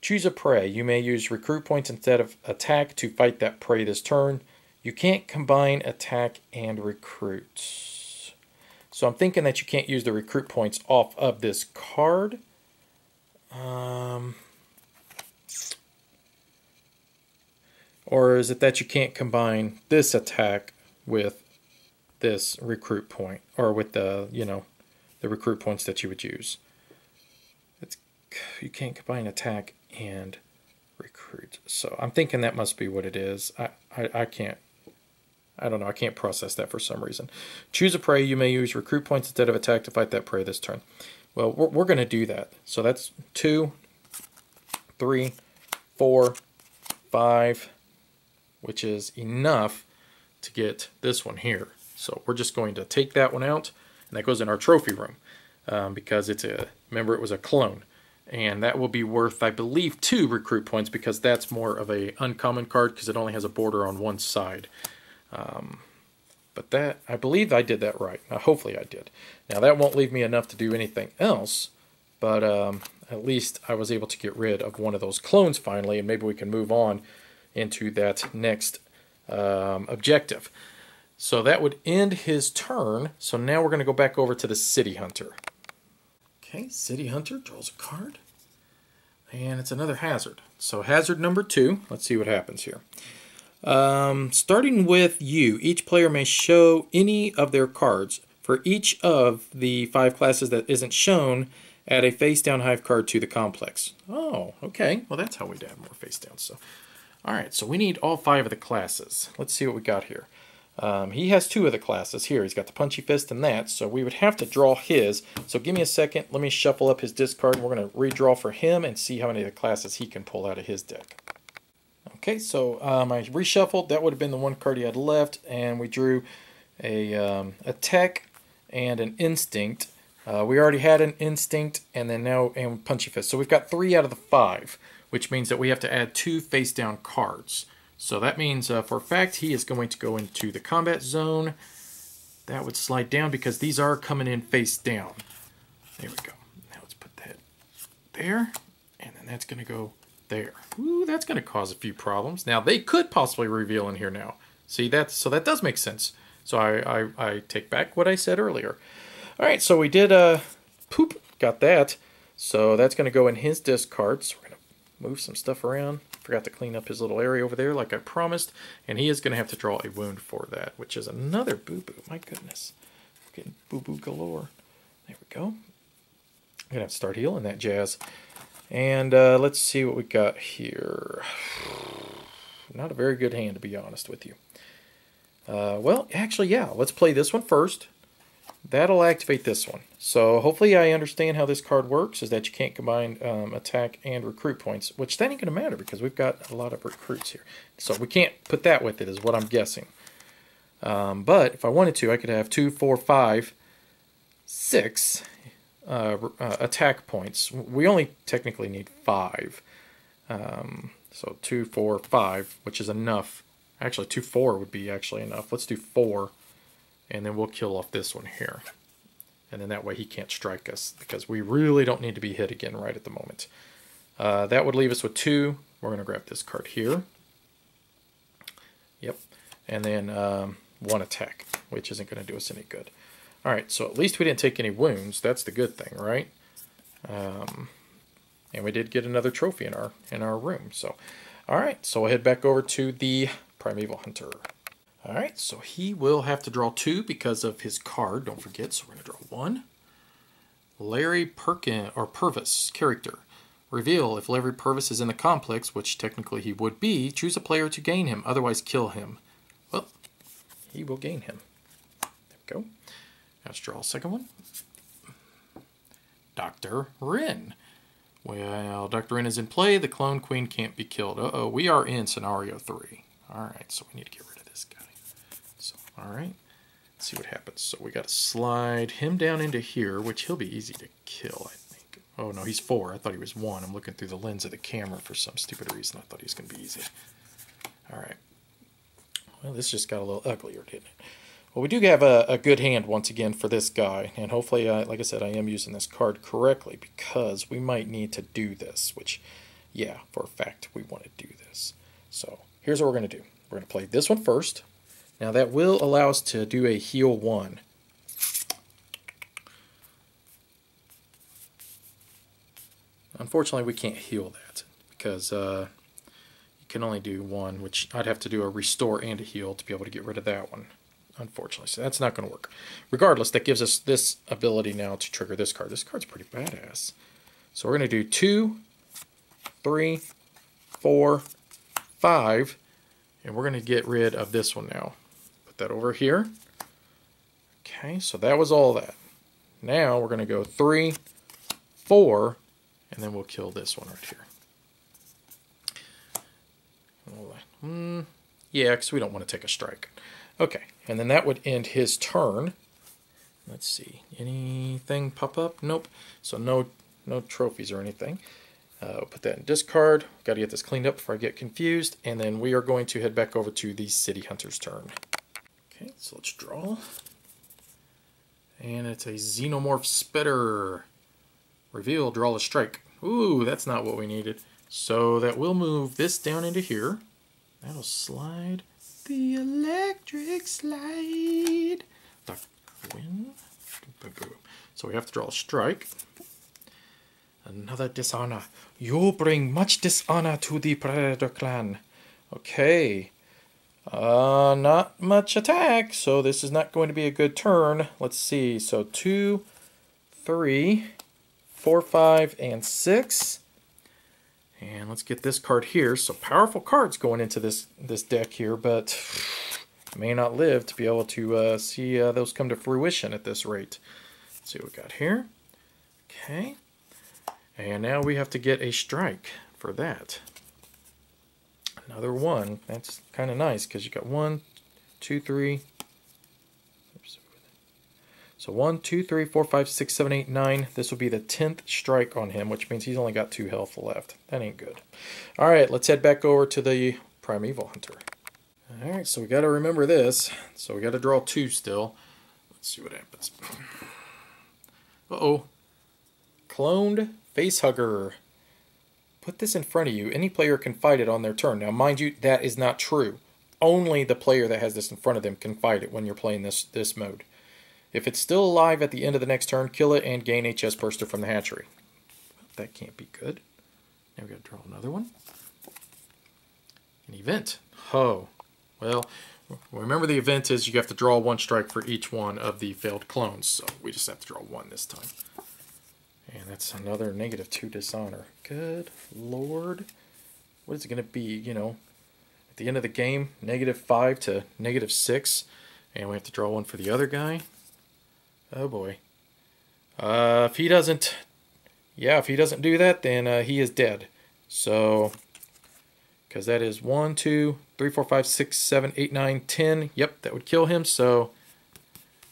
Choose a prey. You may use recruit points instead of attack to fight that prey this turn. You can't combine attack and recruit. So I'm thinking that you can't use the recruit points off of this card. Or is it that you can't combine this attack with this recruit point, or with the, the recruit points that you would use? You can't combine attack and recruit. So I'm thinking that must be what it is. I can't. I don't know. I can't process that for some reason. Choose a prey. You may use recruit points instead of attack to fight that prey this turn. Well, we're going to do that. So that's 2, 3, 4, 5, which is enough to get this one here. So we're just going to take that one out, and that goes in our trophy room because remember, it was a clone. And that will be worth, I believe, 2 recruit points because that's more of a uncommon card because it only has a border on one side. But that, I believe I did that right. Hopefully I did. Now that won't leave me enough to do anything else, but at least I was able to get rid of one of those clones finally, and maybe we can move on into that next objective. So that would end his turn. So now we're going to go back over to the City Hunter. Okay, City Hunter draws a card, and it's another hazard. So hazard number 2, let's see what happens here. Starting with you, each player may show any of their cards. For each of the 5 classes that isn't shown, add a face-down hive card to the complex. Oh, okay. Well, that's how we'd add more face-downs. So All right, so we need all 5 of the classes. Let's see what we got here. He has 2 of the classes here. He's got the Punchy Fist and that, so we would have to draw his. So give me a second. Let me shuffle up his discard, and we're going to redraw for him and see how many of the classes he can pull out of his deck. Okay, so I reshuffled. That would have been the 1 card he had left, and we drew a Tech and an Instinct. We already had an Instinct, and then now and Punchy Fist. So we've got 3 out of the 5, which means that we have to add 2 face-down cards. So that means, for a fact, he is going to go into the combat zone. That would slide down because these are coming in face down. There we go. Now let's put that there, and then that's going to go there. Ooh, that's going to cause a few problems. Now, they could possibly reveal in here now. See, so that does make sense. So I take back what I said earlier. All right, so we did, got that. So that's going to go in his discard. So we're going to move some stuff around. Forgot to clean up his little area over there like I promised. And he is going to have to draw a wound for that, which is another boo-boo. My goodness. We're getting boo-boo galore. There we go. I'm going to have to start healing that jazz. And let's see what we got here. Not a very good hand, to be honest with you. Well, actually, yeah. Let's play this one first. That'll activate this one. So hopefully I understand how this card works, is that you can't combine attack and recruit points, which that ain't going to matter because we've got a lot of recruits here. So we can't put that with it is what I'm guessing. But if I wanted to, I could have 2, 4, 5, 6 attack points. We only technically need 5. So 2, 4, 5, which is enough. Actually, 2, 4 would be actually enough. Let's do 4. And then we'll kill off this one here. And then that way he can't strike us, because we really don't need to be hit again right at the moment. That would leave us with 2. We're going to grab this card here. Yep. And then 1 attack, which isn't going to do us any good. Alright, so at least we didn't take any wounds. That's the good thing, right? And we did get another trophy in our room. So, alright, so we'll head back over to the Primeval Hunter. Alright, so he will have to draw 2 because of his card, don't forget. So we're going to draw 1. Larry Purvis, character. Reveal, if Larry Purvis is in the complex, which technically he would be, choose a player to gain him, otherwise kill him. Well, he will gain him. There we go. Let's draw a second one. Dr. Wren. Well, Dr. Wren is in play. The clone queen can't be killed. Uh-oh, we are in scenario 3. Alright, so we need to get rid of this guy. So, alright, let's see what happens. So we got to slide him down into here, which he'll be easy to kill, I think. Oh no, he's 4. I thought he was 1. I'm looking through the lens of the camera for some stupid reason. I thought he was going to be easy. Alright. Well, this just got a little uglier, didn't it? Well, we do have a good hand once again for this guy. And hopefully, like I said, I am using this card correctly, because we might need to do this. Which, yeah, for a fact, we want to do this. So, here's what we're going to do. We're going to play this one first. Now, that will allow us to do a heal 1. Unfortunately, we can't heal that, because you can only do 1, which I'd have to do a restore and a heal to be able to get rid of that one. Unfortunately, so that's not going to work. Regardless, that gives us this ability now to trigger this card. This card's pretty badass. So we're going to do 2, 3, 4, 5, and we're going to get rid of this one now. Put that over here. Okay, so that was all that. Now we're going to go 3, 4, and then we'll kill this one right here. Yeah, because we don't want to take a strike. Okay, and then that would end his turn. Let's see, anything pop up? Nope. So no trophies or anything. We'll put that in discard. Got to get this cleaned up before I get confused. And then we are going to head back over to the City Hunter's turn. Okay, so let's draw. And it's a Xenomorph Spitter. Reveal, draw a strike. Ooh, that's not what we needed. So that will move this down into here. That'll slide. The electric slide. Win. So we have to draw a strike. Another dishonor. You bring much dishonor to the Predator clan. Okay. Not much attack, so this is not going to be a good turn. Let's see. So 2, 3, 4, 5, and 6. And let's get this card here. So powerful cards going into this deck here, but may not live to be able to see those come to fruition at this rate. Let's see what we got here. Okay. And now we have to get a strike for that. Another one. That's kind of nice because you got 1, 2, 3. So 1, 2, 3, 4, 5, 6, 7, 8, 9. This will be the 10th strike on him, which means he's only got 2 health left. That ain't good. All right, let's head back over to the Primeval Hunter. All right, so we got to remember this. So we got to draw 2 still. Let's see what happens. Uh-oh. Cloned Facehugger. Put this in front of you. Any player can fight it on their turn. Now, mind you, that is not true. Only the player that has this in front of them can fight it when you're playing this mode. If it's still alive at the end of the next turn, kill it and gain a chest burster from the hatchery. That can't be good. Now we got to draw another one. An event. Oh, well, remember the event is you have to draw 1 strike for each one of the failed clones. So we just have to draw 1 this time. And that's another -2 dishonor. Good Lord. What is it going to be, you know, at the end of the game, -5 to -6. And we have to draw 1 for the other guy. Oh boy. If he doesn't do that, then he is dead. So, because that is 1, 2, 3, 4, 5, 6, 7, 8, 9, 10. Yep, that would kill him. So,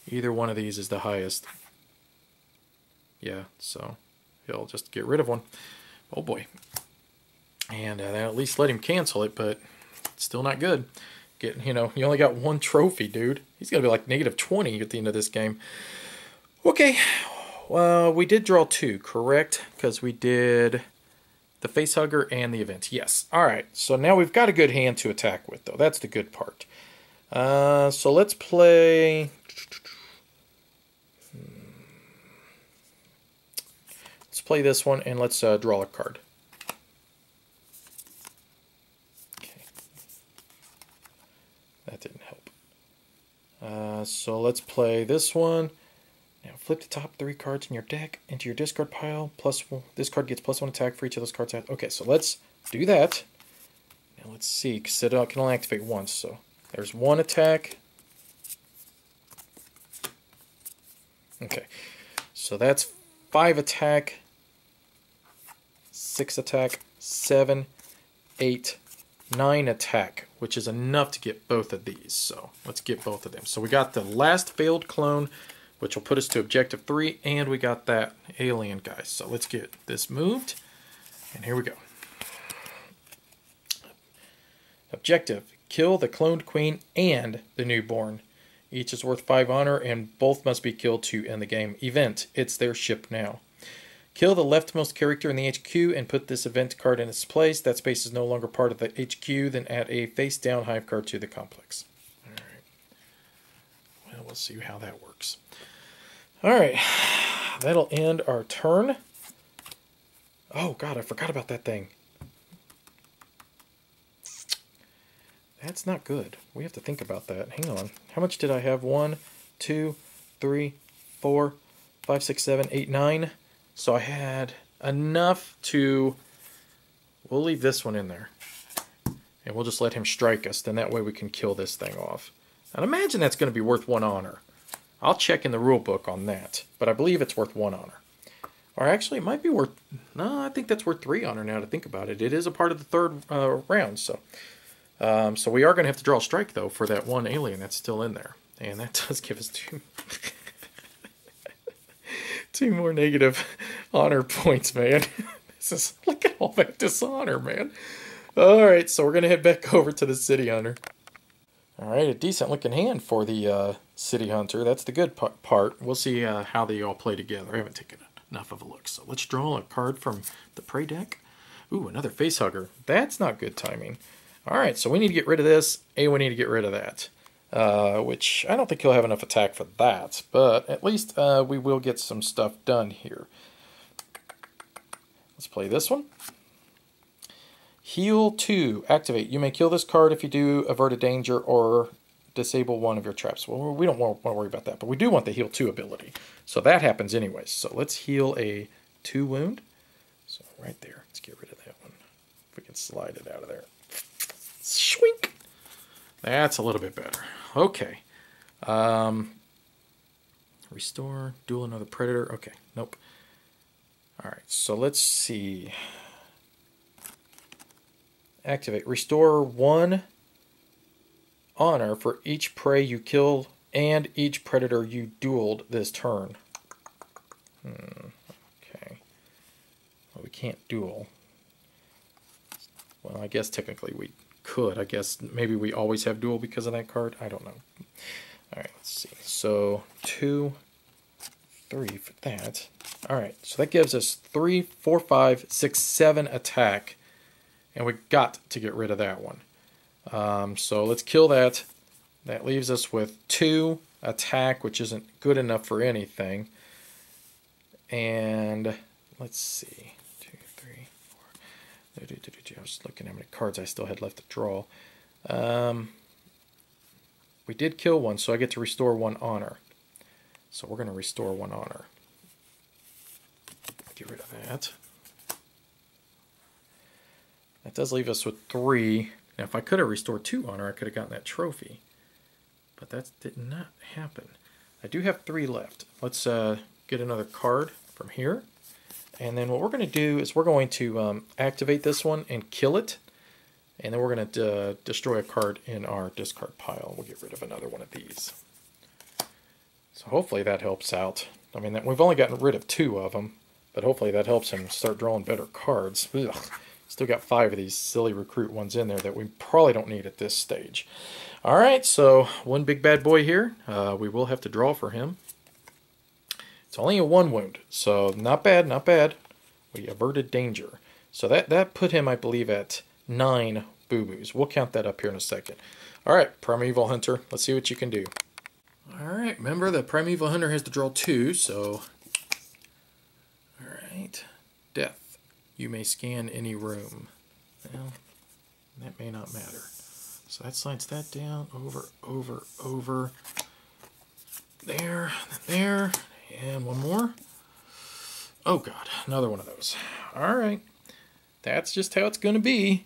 either one of these is the highest. Yeah, so he'll just get rid of 1. Oh boy. And that at least let him cancel it, but it's still not good. You know, you only got 1 trophy, dude. He's going to be like -20 at the end of this game. Okay, well, we did draw 2, correct? Because we did the Facehugger and the event. Yes. All right, so now we've got a good hand to attack with, though. That's the good part. So let's play... Let's play this one, and let's draw a card. Okay. That didn't help. So let's play this one. Now flip the top 3 cards in your deck into your discard pile. This card gets +1 attack for each of those cards. Okay, so let's do that. Now let's see, because it can only activate once. So there's 1 attack. Okay, so that's 5 attack, 6 attack, 7, 8, 9 attack, which is enough to get both of these. So let's get both of them. So we got the last failed clone, which will put us to objective 3, and we got that alien guy. So let's get this moved, and here we go. Objective, kill the cloned queen and the newborn. Each is worth 5 honor, and both must be killed to end the game. Event, it's their ship now. Kill the leftmost character in the HQ and put this event card in its place. That space is no longer part of the HQ. Then add a face-down hive card to the complex. All right. Well, we'll see how that works. All right. That'll end our turn. Oh, God, I forgot about that thing. That's not good. We have to think about that. Hang on. How much did I have? 1, 2, 3, 4, 5, 6, 7, 8, 9. So I had enough to... We'll leave this one in there. And we'll just let him strike us. Then that way we can kill this thing off. I'd imagine that's going to be worth 1 honor. I'll check in the rule book on that. But I believe it's worth 1 honor. Or actually, it might be worth... No, I think that's worth 3 honor now to think about it. It is a part of the 3rd round, so... So we are going to have to draw a strike, though, for that 1 alien that's still in there. And that does give us 2... 2 more negative honor points, man. This is... Look at all that dishonor, man. Alright, so we're going to head back over to the City Hunter. Alright, a decent-looking hand for the City Hunter. That's the good part. We'll see how they all play together. I haven't taken enough of a look. So let's draw a card from the Prey deck. Ooh, another Facehugger. That's not good timing. Alright, so we need to get rid of this, and we need to get rid of that. Which, I don't think he'll have enough attack for that, but at least we will get some stuff done here. Let's play this one. Heal 2, activate. You may kill this card if you do avert a danger or disable one of your traps. Well, we don't want to worry about that, but we do want the heal 2 ability. So that happens anyways. So let's heal a 2 wound. So right there, let's get rid of that one. slide it out of there. Shwink! That's a little bit better. Okay. Restore, duel another predator. Okay, nope. Alright, so let's see. Activate. Restore 1 honor for each prey you killed and each predator you dueled this turn. Okay. Well, we can't duel. Well, I guess technically we could. I guess maybe we always have duel because of that card. I don't know. Alright, let's see. So 2, 3 for that. Alright, so that gives us 3, 4, 5, 6, 7 attack. And we got to get rid of that one. So let's kill that. That leaves us with 2 attack, which isn't good enough for anything. And let's see. 2, 3, 4. I was looking at how many cards I still had left to draw. We did kill one, so I get to restore 1 honor. So we're going to restore 1 honor. Get rid of that. That does leave us with 3. Now, if I could have restored 2 honor, I could have gotten that trophy. But that did not happen. I do have 3 left. Let's get another card from here. And then what we're going to do is we're going to activate this one and kill it. And then we're going to destroy a card in our discard pile. We'll get rid of another one of these. So hopefully that helps out. I mean, we've only gotten rid of 2 of them. But hopefully that helps him start drawing better cards. Ugh. Still got 5 of these silly recruit ones in there that we probably don't need at this stage. Alright, so 1 big bad boy here. We will have to draw for him. It's only a 1 wound, so not bad, not bad. We averted danger. So that put him, I believe, at 9 boo-boos. We'll count that up here in a second. Alright, Primeval Hunter, let's see what you can do. Alright, remember the Primeval Hunter has to draw 2, so... Alright, Death. You may scan any room. Well, that may not matter. So that slides that down, over. There, there, and 1 more. Oh god, another one of those. Alright, that's just how it's going to be.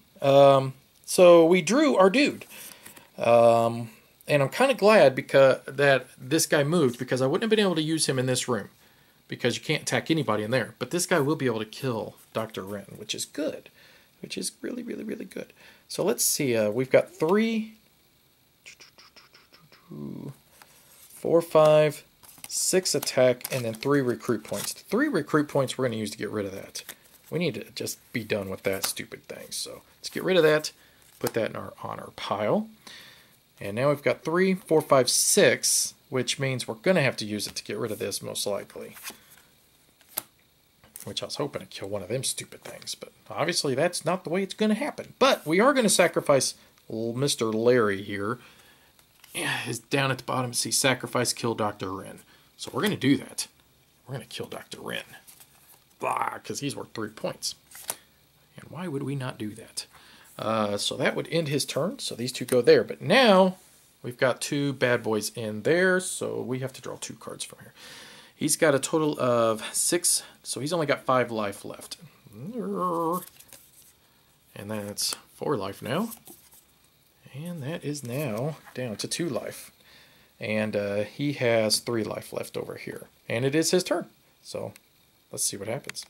So we drew our dude. And I'm kind of glad that this guy moved, because I wouldn't have been able to use him in this room. Because you can't attack anybody in there. But this guy will be able to kill Dr. Wren, which is good. Which is really, really, really good. So let's see. We've got 3, 4, 5, 6 attack, and then 3 recruit points. 3 recruit points we're going to use to get rid of that. We need to just be done with that stupid thing. So let's get rid of that. Put that in our honor pile. And now we've got 3, 4, 5, 6, which means we're going to have to use it to get rid of this most likely. Which I was hoping to kill one of them stupid things, but obviously that's not the way it's going to happen. But we are going to sacrifice Mr. Larry here. Yeah, is down at the bottom. See, sacrifice, kill Dr. Wren. So we're going to do that. We're going to kill Dr. Wren. Blah, because he's worth 3 points. And why would we not do that? So that would end his turn. So these 2 go there. But now we've got 2 bad boys in there. So we have to draw 2 cards from here. He's got a total of 6. So he's only got 5 life left. And that's 4 life now. And that is now down to 2 life. And he has 3 life left over here. And it is his turn. So let's see what happens.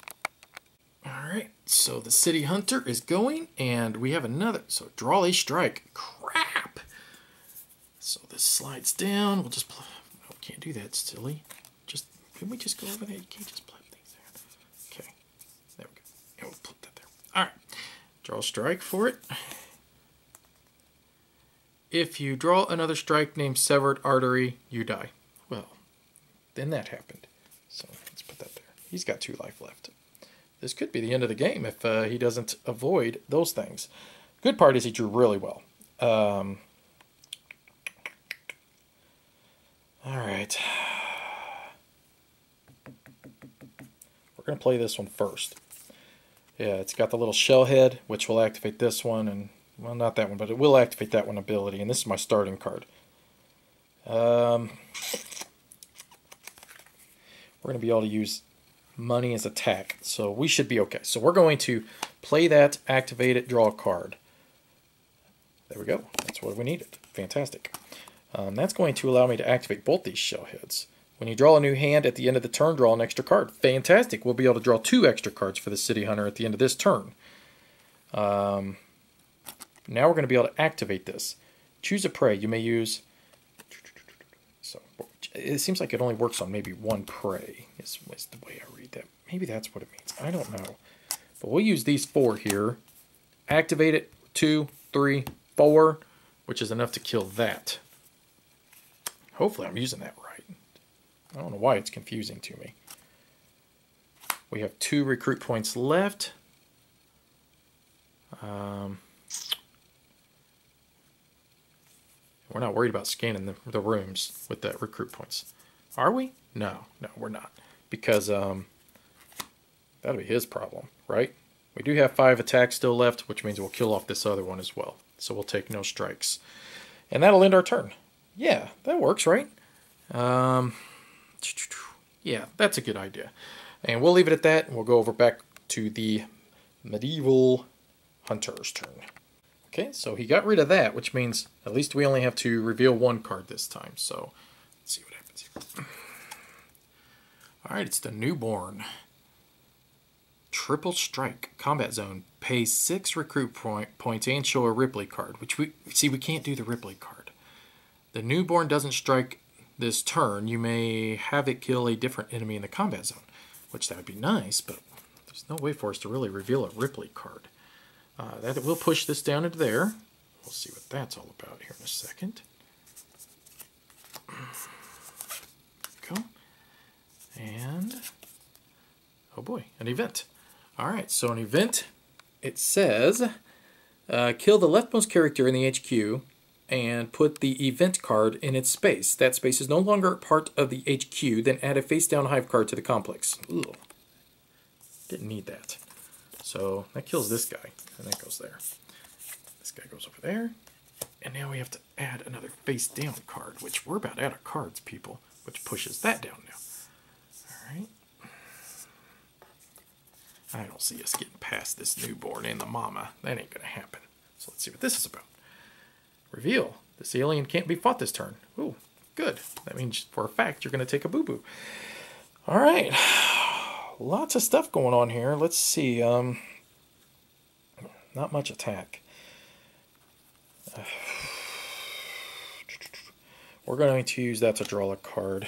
Alright, so the City Hunter is going, and we have another. So draw a strike. Crap! So this slides down. We'll just... No, we can't do that, silly. Can we just go over there? You can't just plug things there. Okay, there we go. And we'll put that there. Alright, draw a strike for it. If you draw another strike named Severed Artery, you die. Well, then that happened. So let's put that there. He's got 2 life left. This could be the end of the game if he doesn't avoid those things. Good part is he drew really well. Alright. We're going to play this one first. Yeah, it's got the little shell head, which will activate this one, and, well, not that one, but it will activate that one ability, and this is my starting card. We're going to be able to use money as attack. So we should be okay. So we're going to play that, activate it, draw a card. There we go. That's what we needed. Fantastic. That's going to allow me to activate both these shell heads. When you draw a new hand at the end of the turn, draw an extra card. Fantastic. We'll be able to draw 2 extra cards for the City Hunter at the end of this turn. Now we're going to be able to activate this. Choose a prey. You may use... So it seems like it only works on maybe 1 prey, is the way I read that. Maybe that's what it means. I don't know. But we'll use these 4 here. Activate it. 2, 3, 4, which is enough to kill that. Hopefully I'm using that right. I don't know why it's confusing to me. We have 2 recruit points left. We're not worried about scanning the rooms with the recruit points. Are we? No, we're not. Because that'll be his problem, right? We do have 5 attacks still left, which means we'll kill off this other one as well. So we'll take no strikes. And that'll end our turn. Yeah, that works, right? Yeah, that's a good idea. And we'll leave it at that, and we'll go over back to the medieval hunter's turn. Okay, so he got rid of that, which means at least we only have to reveal 1 card this time. So let's see what happens here. All right, it's the newborn. Triple strike. Combat zone. Pay 6 recruit points and show a Ripley card, which we can't do the Ripley card. The newborn doesn't strike this turn. You may have it kill a different enemy in the combat zone, which that would be nice, but there's no way for us to really reveal a Ripley card. That will push this down into there. We'll see what that's all about here in a second. Go. And, oh boy, an event. All right, so an event, it says, kill the leftmost character in the HQ and put the event card in its space. That space is no longer part of the HQ, then add a face-down hive card to the complex. Ooh, didn't need that. So that kills this guy, and that goes there. This guy goes over there, and now we have to add another face-down card, which we're about out of cards, people, which pushes that down now. All right. I don't see us getting past this newborn and the mama. That ain't gonna happen. So let's see what this is about. Reveal. This alien can't be fought this turn. Ooh, good. That means for a fact you're gonna take a boo-boo. All right. Lots of stuff going on here. Let's see. Not much attack. We're going to use that to draw a card.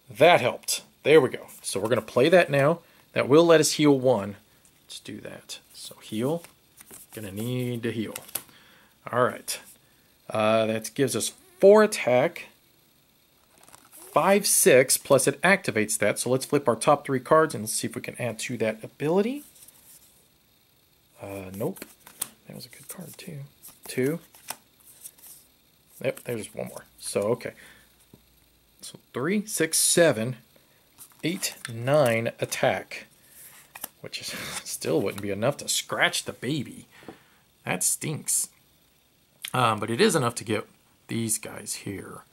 That helped. There we go. So we're going to play that now. That will let us heal 1. Let's do that. So heal. Gonna need to heal. All right. That gives us 4 attack. 5, 6, plus it activates that. So let's flip our top 3 cards and see if we can add to that ability. Nope. That was a good card too. 2. Yep, there's 1 more. So, okay. So 3, 6, 7, 8, 9 attack. Which is, still wouldn't be enough to scratch the baby. That stinks. But it is enough to get these guys here.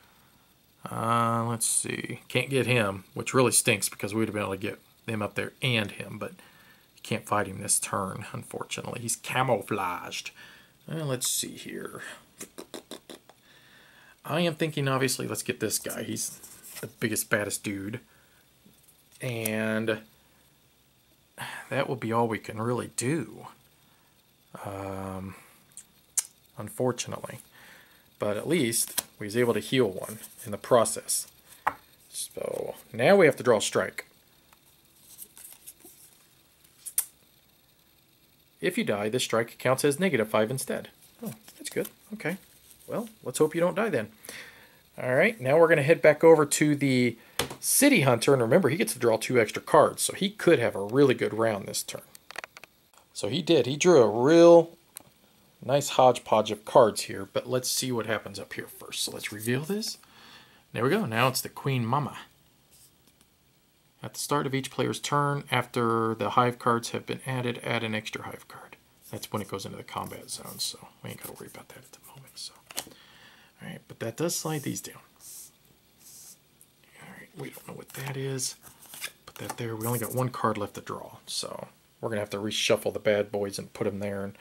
Let's see. Can't get him, which really stinks because we'd have been able to get them up there and him, but you can't fight him this turn, unfortunately. He's camouflaged. Let's see here. I am thinking, obviously, let's get this guy. He's the biggest, baddest dude. And that will be all we can really do. Unfortunately. But at least we was able to heal 1 in the process. So now we have to draw a strike. If you die, this strike counts as -5 instead. Oh, that's good. Okay. Well, let's hope you don't die then. All right, now we're going to head back over to the City Hunter. And remember, he gets to draw 2 extra cards, so he could have a really good round this turn. So he did. He drew a real nice hodgepodge of cards here, but let's see what happens up here first. So let's reveal this. There we go. Now it's the Queen Mama. At the start of each player's turn, after the hive cards have been added, add an extra hive card. That's when it goes into the combat zone, so we ain't got to worry about that at the moment. So, all right, but that does slide these down. All right, we don't know what that is. put that there. We only got one card left to draw, so we're going to have to reshuffle the bad boys and put them there. And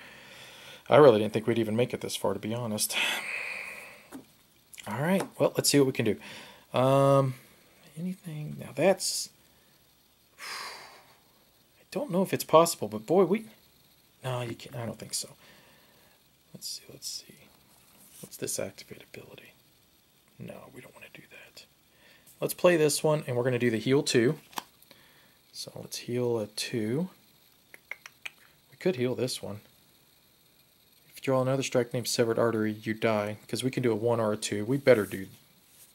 I really didn't think we'd even make it this far, to be honest. All right, well, let's see what we can do. Anything? Now that's... I don't know if it's possible, but boy, no, you can't. I don't think so. Let's see. What's this activate ability? No, we don't want to do that. Let's play this one, and we're going to do the heal 2. So let's heal a 2. We could heal this one. If you draw another strike named Severed Artery, you die. Because we can do a 1 or a 2. We better do...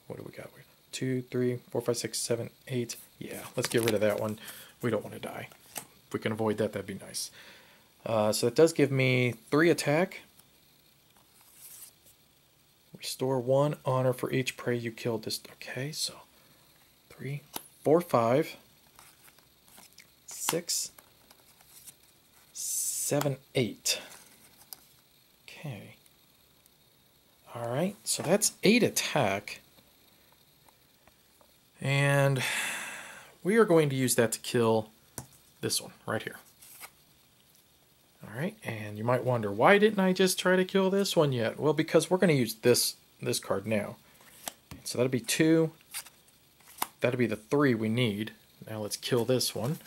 What do we got? 2, 3, 4, 5, 6, 7, 8. Yeah, let's get rid of that one. We don't want to die. If we can avoid that, that'd be nice. So it does give me 3 attack. Restore 1 honor for each prey you killed. This okay, so 3, 4, 5, 6, 7, 8. Okay. All right, so that's 8 attack. And we are going to use that to kill this one right here. All right, and you might wonder, why didn't I just try to kill this one yet? Well, because we're going to use this card now. So that'll be 2. That'll be the 3 we need. Now let's kill this one.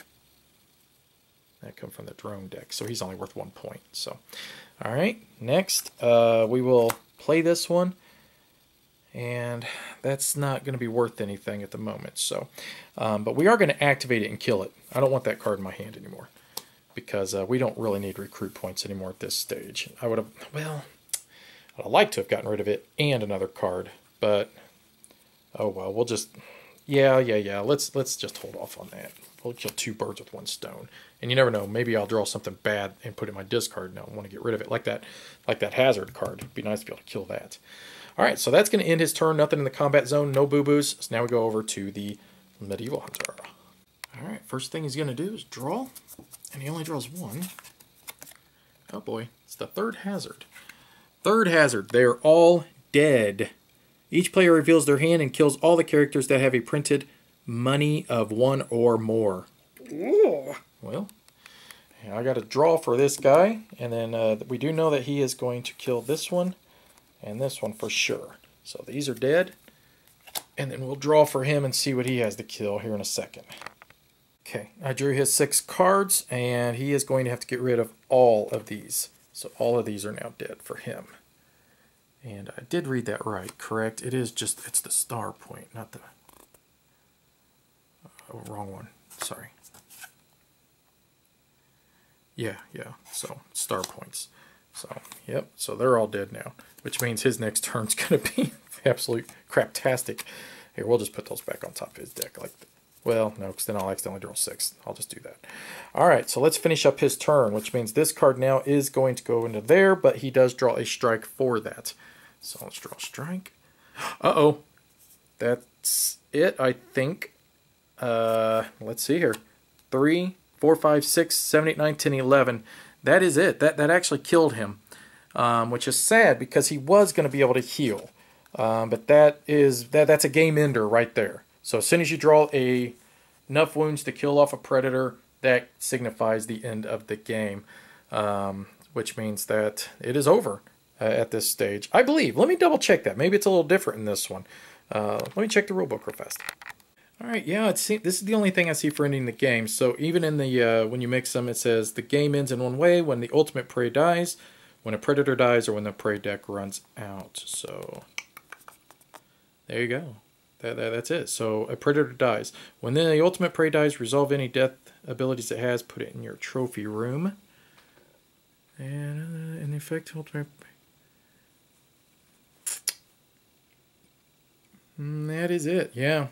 That comes from the drone deck, so he's only worth 1 point. So, all right, next we will play this one. And that's not going to be worth anything at the moment. So, but we are going to activate it and kill it. I don't want that card in my hand anymore, because we don't really need recruit points anymore at this stage. I would have, well, I'd like to have gotten rid of it and another card, but oh well, we'll just, yeah. Let's just hold off on that. We'll kill 2 birds with 1 stone, and you never know. Maybe I'll draw something bad and put it in my discard. Now I want to get rid of it, like that hazard card. It'd be nice to be able to kill that. All right, so that's going to end his turn. Nothing in the combat zone, no boo-boos. So now we go over to the Medieval Hunter. All right, first thing he's going to do is draw, and he only draws 1. Oh boy, it's the 3rd hazard. 3rd hazard, they're all dead. Each player reveals their hand and kills all the characters that have a printed money of 1 or more. Ooh. Well, I got to draw for this guy, and then we do know that he is going to kill this one and this one for sure. So these are dead, and then we'll draw for him and see what he has to kill here in a second. Okay, I drew his 6 cards, and he is going to have to get rid of all of these. So all of these are now dead for him. And I did read that right, correct? It is just, it's the star point, not the... wrong one, sorry. Yeah, so star points. So, yep, so they're all dead now, which means his next turn's going to be absolute craptastic. Here, we'll just put those back on top of his deck. Well, no, because then I'll accidentally draw 6. I'll just do that. All right, so let's finish up his turn, which means this card now is going to go into there, but he does draw a strike for that. So let's draw a strike. Uh-oh. That's it, I think. Let's see here. 3, 4, 5, 6, 7, 8, 9, 10, 11. That is it. That actually killed him, which is sad because he was going to be able to heal. But that's a game ender right there. So as soon as you draw enough wounds to kill off a predator, that signifies the end of the game, which means that it is over at this stage. I believe. Let me double check that. Maybe it's a little different in this one. Let me check the rulebook real fast. All right, yeah, this is the only thing I see for ending the game. So even in the when you mix them, it says the game ends in one way: when the ultimate prey dies, when a predator dies, or when the prey deck runs out. So there you go. That's it. So a predator dies. When then the ultimate prey dies, resolve any death abilities it has. Put it in your trophy room. And in effect, ultimate. That is it. Yeah.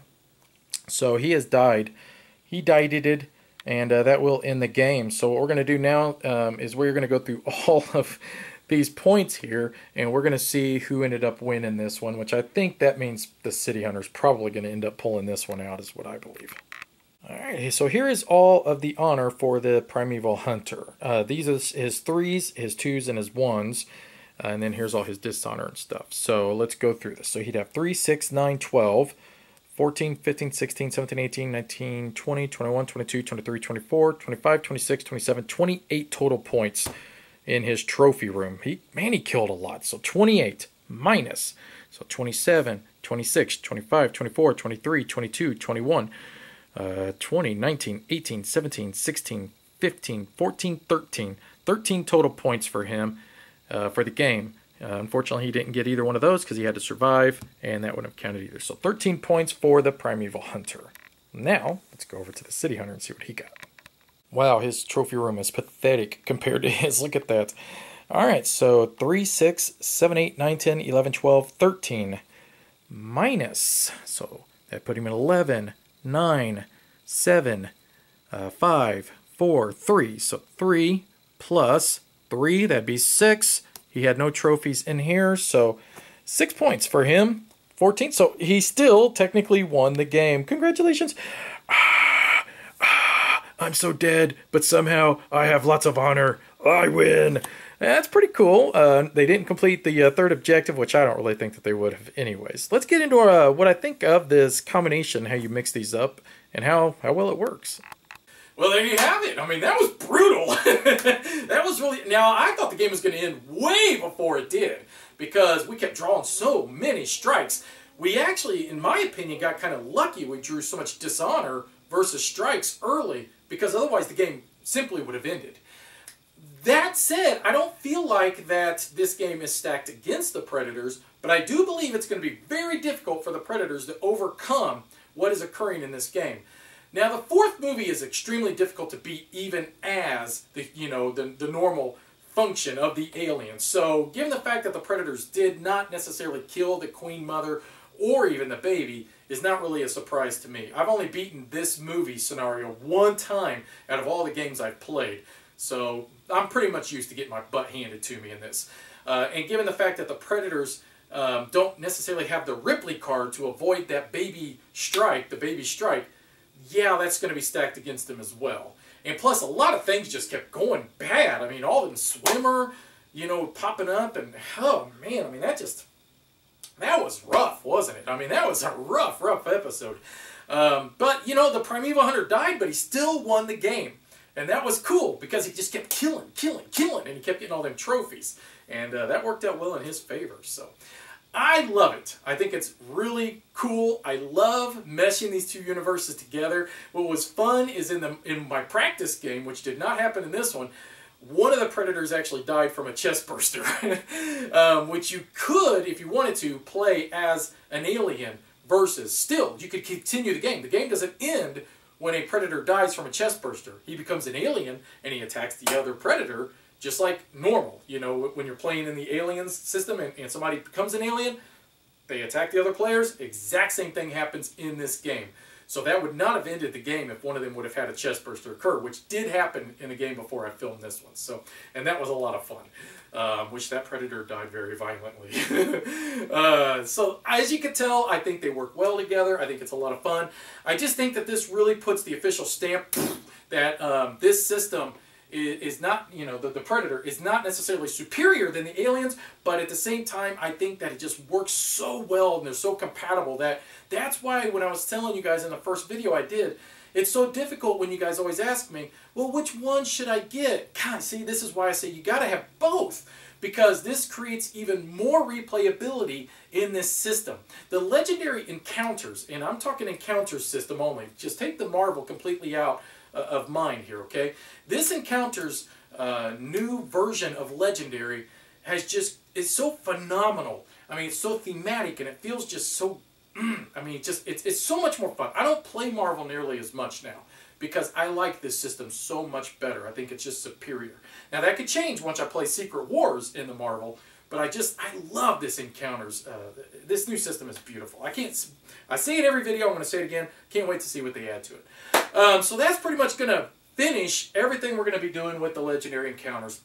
So he has died. He died, and that will end the game. So what we're going to do now is we're going to go through all of these points here, and we're going to see who ended up winning this one, which I think that means the City Hunter's probably going to end up pulling this one out, is what I believe. All right, so here is all of the honor for the Primeval Hunter. These are his 3s, his 2s, and his 1s. And then here's all his dishonor and stuff. So let's go through this. So he'd have 3, 6, 9, 12. 14, 15, 16, 17, 18, 19, 20, 21, 22, 23, 24, 25, 26, 27, 28 total points in his trophy room. He killed a lot. So 28 minus, so 27, 26, 25, 24, 23, 22, 21, 20, 19, 18, 17, 16, 15, 14, 13. 13 total points for him for the game. Unfortunately, he didn't get either one of those because he had to survive, and that wouldn't have counted either. So 13 points for the Primeval Hunter. Now, let's go over to the City Hunter and see what he got. Wow, his trophy room is pathetic compared to his. Look at that. All right, so 3, 6, 7, 8, 9, 10, 11, 12, 13. Minus, so that put him at 11, 9, 7, 5, 4, 3. So 3 plus 3, that'd be 6. He had no trophies in here, so 6 points for him. 14, so he still technically won the game. Congratulations. I'm so dead, but somehow I have lots of honor. I win. That's pretty cool. They didn't complete the third objective, which I don't really think that they would have anyways. Let's get into what I think of this combination, how you mix these up, and how well it works. Well, there you have it. I mean, that was brutal. That was really... Now, I thought the game was going to end way before it did, because we kept drawing so many strikes. We actually, in my opinion, got kind of lucky we drew so much dishonor versus strikes early, because otherwise the game simply would have ended. That said, I don't feel like that this game is stacked against the Predators, but I do believe it's going to be very difficult for the Predators to overcome what is occurring in this game. Now, the fourth movie is extremely difficult to beat, even as the normal function of the aliens. So, given the fact that the Predators did not necessarily kill the Queen Mother or even the baby, is not really a surprise to me. I've only beaten this movie scenario one time out of all the games I've played. So I'm pretty much used to getting my butt handed to me in this. And given the fact that the Predators don't necessarily have the Ripley card to avoid that baby strike, yeah, that's going to be stacked against them as well. And plus, a lot of things just kept going bad. I mean, all of them swimmer, popping up, and oh man, I mean, that was rough, wasn't it? I mean, that was a rough episode. But, the Primeval Hunter died, but he still won the game. And that was cool, because he just kept killing, and he kept getting all them trophies. And that worked out well in his favor. So, I love it. I think it's really cool. I love meshing these two universes together. What was fun is in my practice game, which did not happen in this one, one of the Predators actually died from a chest burster, which you could, if you wanted to, play as an alien versus. Still, you could continue the game. The game doesn't end when a Predator dies from a chest burster. He becomes an alien, and he attacks the other Predator, just like normal. When you're playing in the Aliens system and somebody becomes an alien, they attack the other players. Exact same thing happens in this game. So that would not have ended the game if one of them would have had a chest burster occur, which did happen in the game before I filmed this one. So, and that was a lot of fun. Which that Predator died very violently. So, as you can tell, I think they work well together. I think it's a lot of fun. I just think that this really puts the official stamp that this system is not, the Predator is not necessarily superior than the aliens, but at the same time, I think that it just works so well and they're so compatible that's why when I was telling you guys in the first video I did, it's so difficult when you guys always ask me, well, which one should I get? God, see, this is why I say you got to have both, because this creates even more replayability in this system. The legendary encounters, and I'm talking encounters system only, just take the Marvel completely out of mind here, okay? This Encounters new version of Legendary is so phenomenal. I mean, it's so thematic and it feels just so, I mean, it's so much more fun. I don't play Marvel nearly as much now because I like this system so much better. I think it's just superior. Now that could change once I play Secret Wars in the Marvel, but I love this Encounters. This new system is beautiful. I say it every video, I'm going to say it again. Can't wait to see what they add to it. So that's pretty much going to finish everything we're going to be doing with the Legendary Encounters.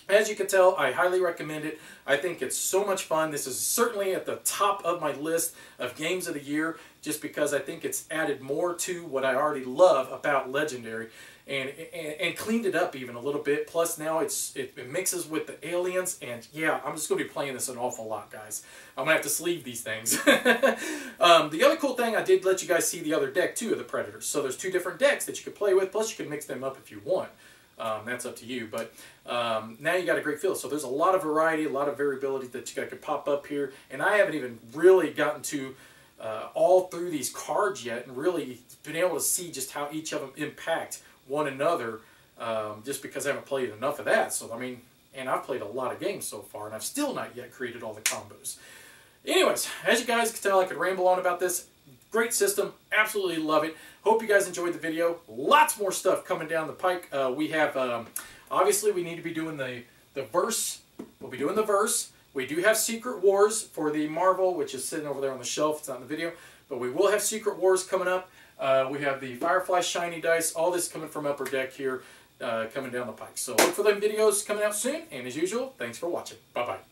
As you can tell, I highly recommend it. I think it's so much fun. This is certainly at the top of my list of games of the year, just because I think it's added more to what I already love about Legendary. and cleaned it up even a little bit. Plus now it mixes with the aliens, and yeah, I'm just going to be playing this an awful lot, guys. I'm going to have to sleeve these things. The other cool thing, I did let you guys see the other deck too of the Predators. So there's 2 different decks that you could play with, plus you can mix them up if you want. That's up to you, but now you got a great feel. So there's a lot of variety, a lot of variability that you could pop up here, and I haven't even really gotten to all through these cards yet and really been able to see just how each of them impact one another, just because I haven't played enough of that. So, I mean, and I've played a lot of games so far, and I've still not yet created all the combos. Anyways, as you guys can tell, I could ramble on about this. Great system, absolutely love it. Hope you guys enjoyed the video. Lots more stuff coming down the pike. We have, obviously we need to be doing the verse. We'll be doing the verse. We do have Secret Wars for the Marvel, which is sitting over there on the shelf. It's not in the video. But we will have Secret Wars coming up. We have the Firefly Shiny Dice. All this coming from Upper Deck here, coming down the pike. So look for them videos coming out soon. And as usual, thanks for watching. Bye-bye.